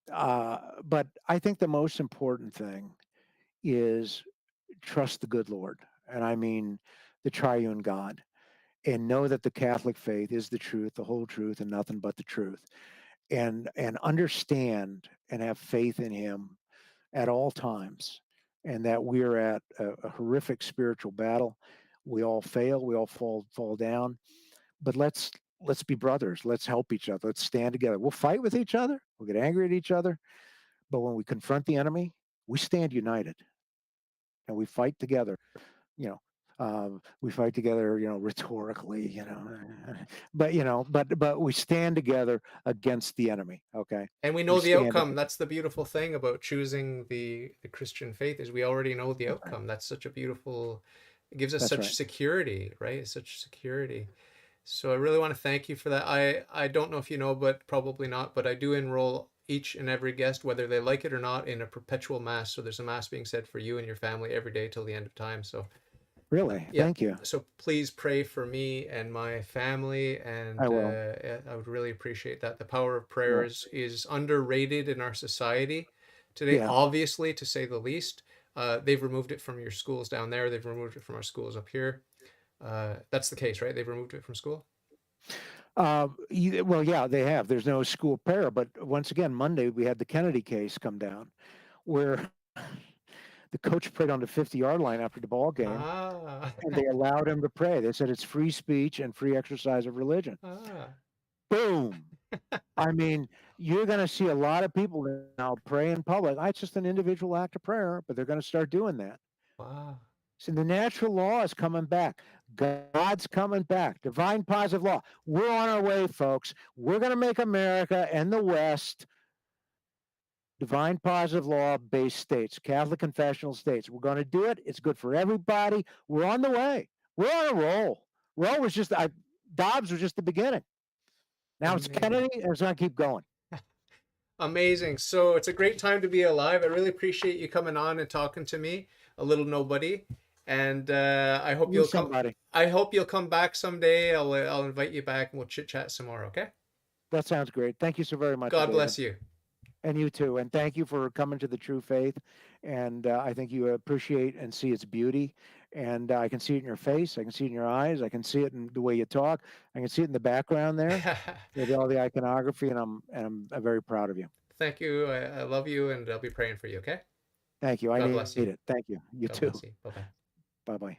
but I think the most important thing is trust the good Lord. And I mean the triune God, and know that the Catholic faith is the truth, the whole truth, and nothing but the truth. And understand and have faith in him at all times, and that we're at a horrific spiritual battle. We all fail, we all fall down, but let's be brothers. Let's help each other. Let's stand together. We'll fight with each other. We'll get angry at each other, but when we confront the enemy, we stand united and we fight together. You know, we fight together. Rhetorically. But we stand together against the enemy. Okay, And we we know the stand outcome. together. That's the beautiful thing about choosing the Christian faith, is we already know the That's right. outcome. That's such a beautiful, it gives us That's such right. security, right? Such security. So I really want to thank you for that. I don't know if you know, but probably not, but I do enroll each and every guest, whether they like it or not, in a perpetual mass. So there's a mass being said for you and your family every day till the end of time. So Really, yeah, thank you. so please pray for me and my family, I and will. I would really appreciate that. The power of prayer Well, is underrated in our society today, yeah. obviously, to say the least. They've removed it from your schools down there. They've removed it from our schools up here. That's the case, right? They've removed it from school. Well, yeah, they have. There's no school prayer, but once again, Monday we had the Kennedy case come down, where the coach prayed on the 50-yard line after the ball game, Ah, and they allowed him to pray. They said it's free speech and free exercise of religion. ah, Boom. I mean, you're going to see a lot of people now pray in public. It's just an individual act of prayer, but they're going to start doing that. wow. So the natural law is coming back. God's coming back. Divine positive law. We're on our way, folks. We're going to make America and the West divine positive law based states, Catholic confessional states. We're going to do it. It's good for everybody. We're on the way. We're on a roll. Dobbs was just the beginning. Now it's Amazing. Kennedy, and it's going to keep going. Amazing. So it's a great time to be alive. I really appreciate you coming on and talking to me, a little nobody. And I hope You you'll come. somebody. I hope you'll come back someday. I'll invite you back and we'll chit chat some more. Okay. That sounds great. Thank you so very much, God David. bless you. And you too. And thank you for coming to the true faith. And I think you appreciate and see its beauty. And I can see it in your face. I can see it in your eyes. I can see it in the way you talk. I can see it in the background there with all the iconography. And I'm very proud of you. Thank you. I love you, and I'll be praying for you. Okay. Thank you. I God need bless you. it. Thank you. You God too. bless you. Bye bye. Bye bye.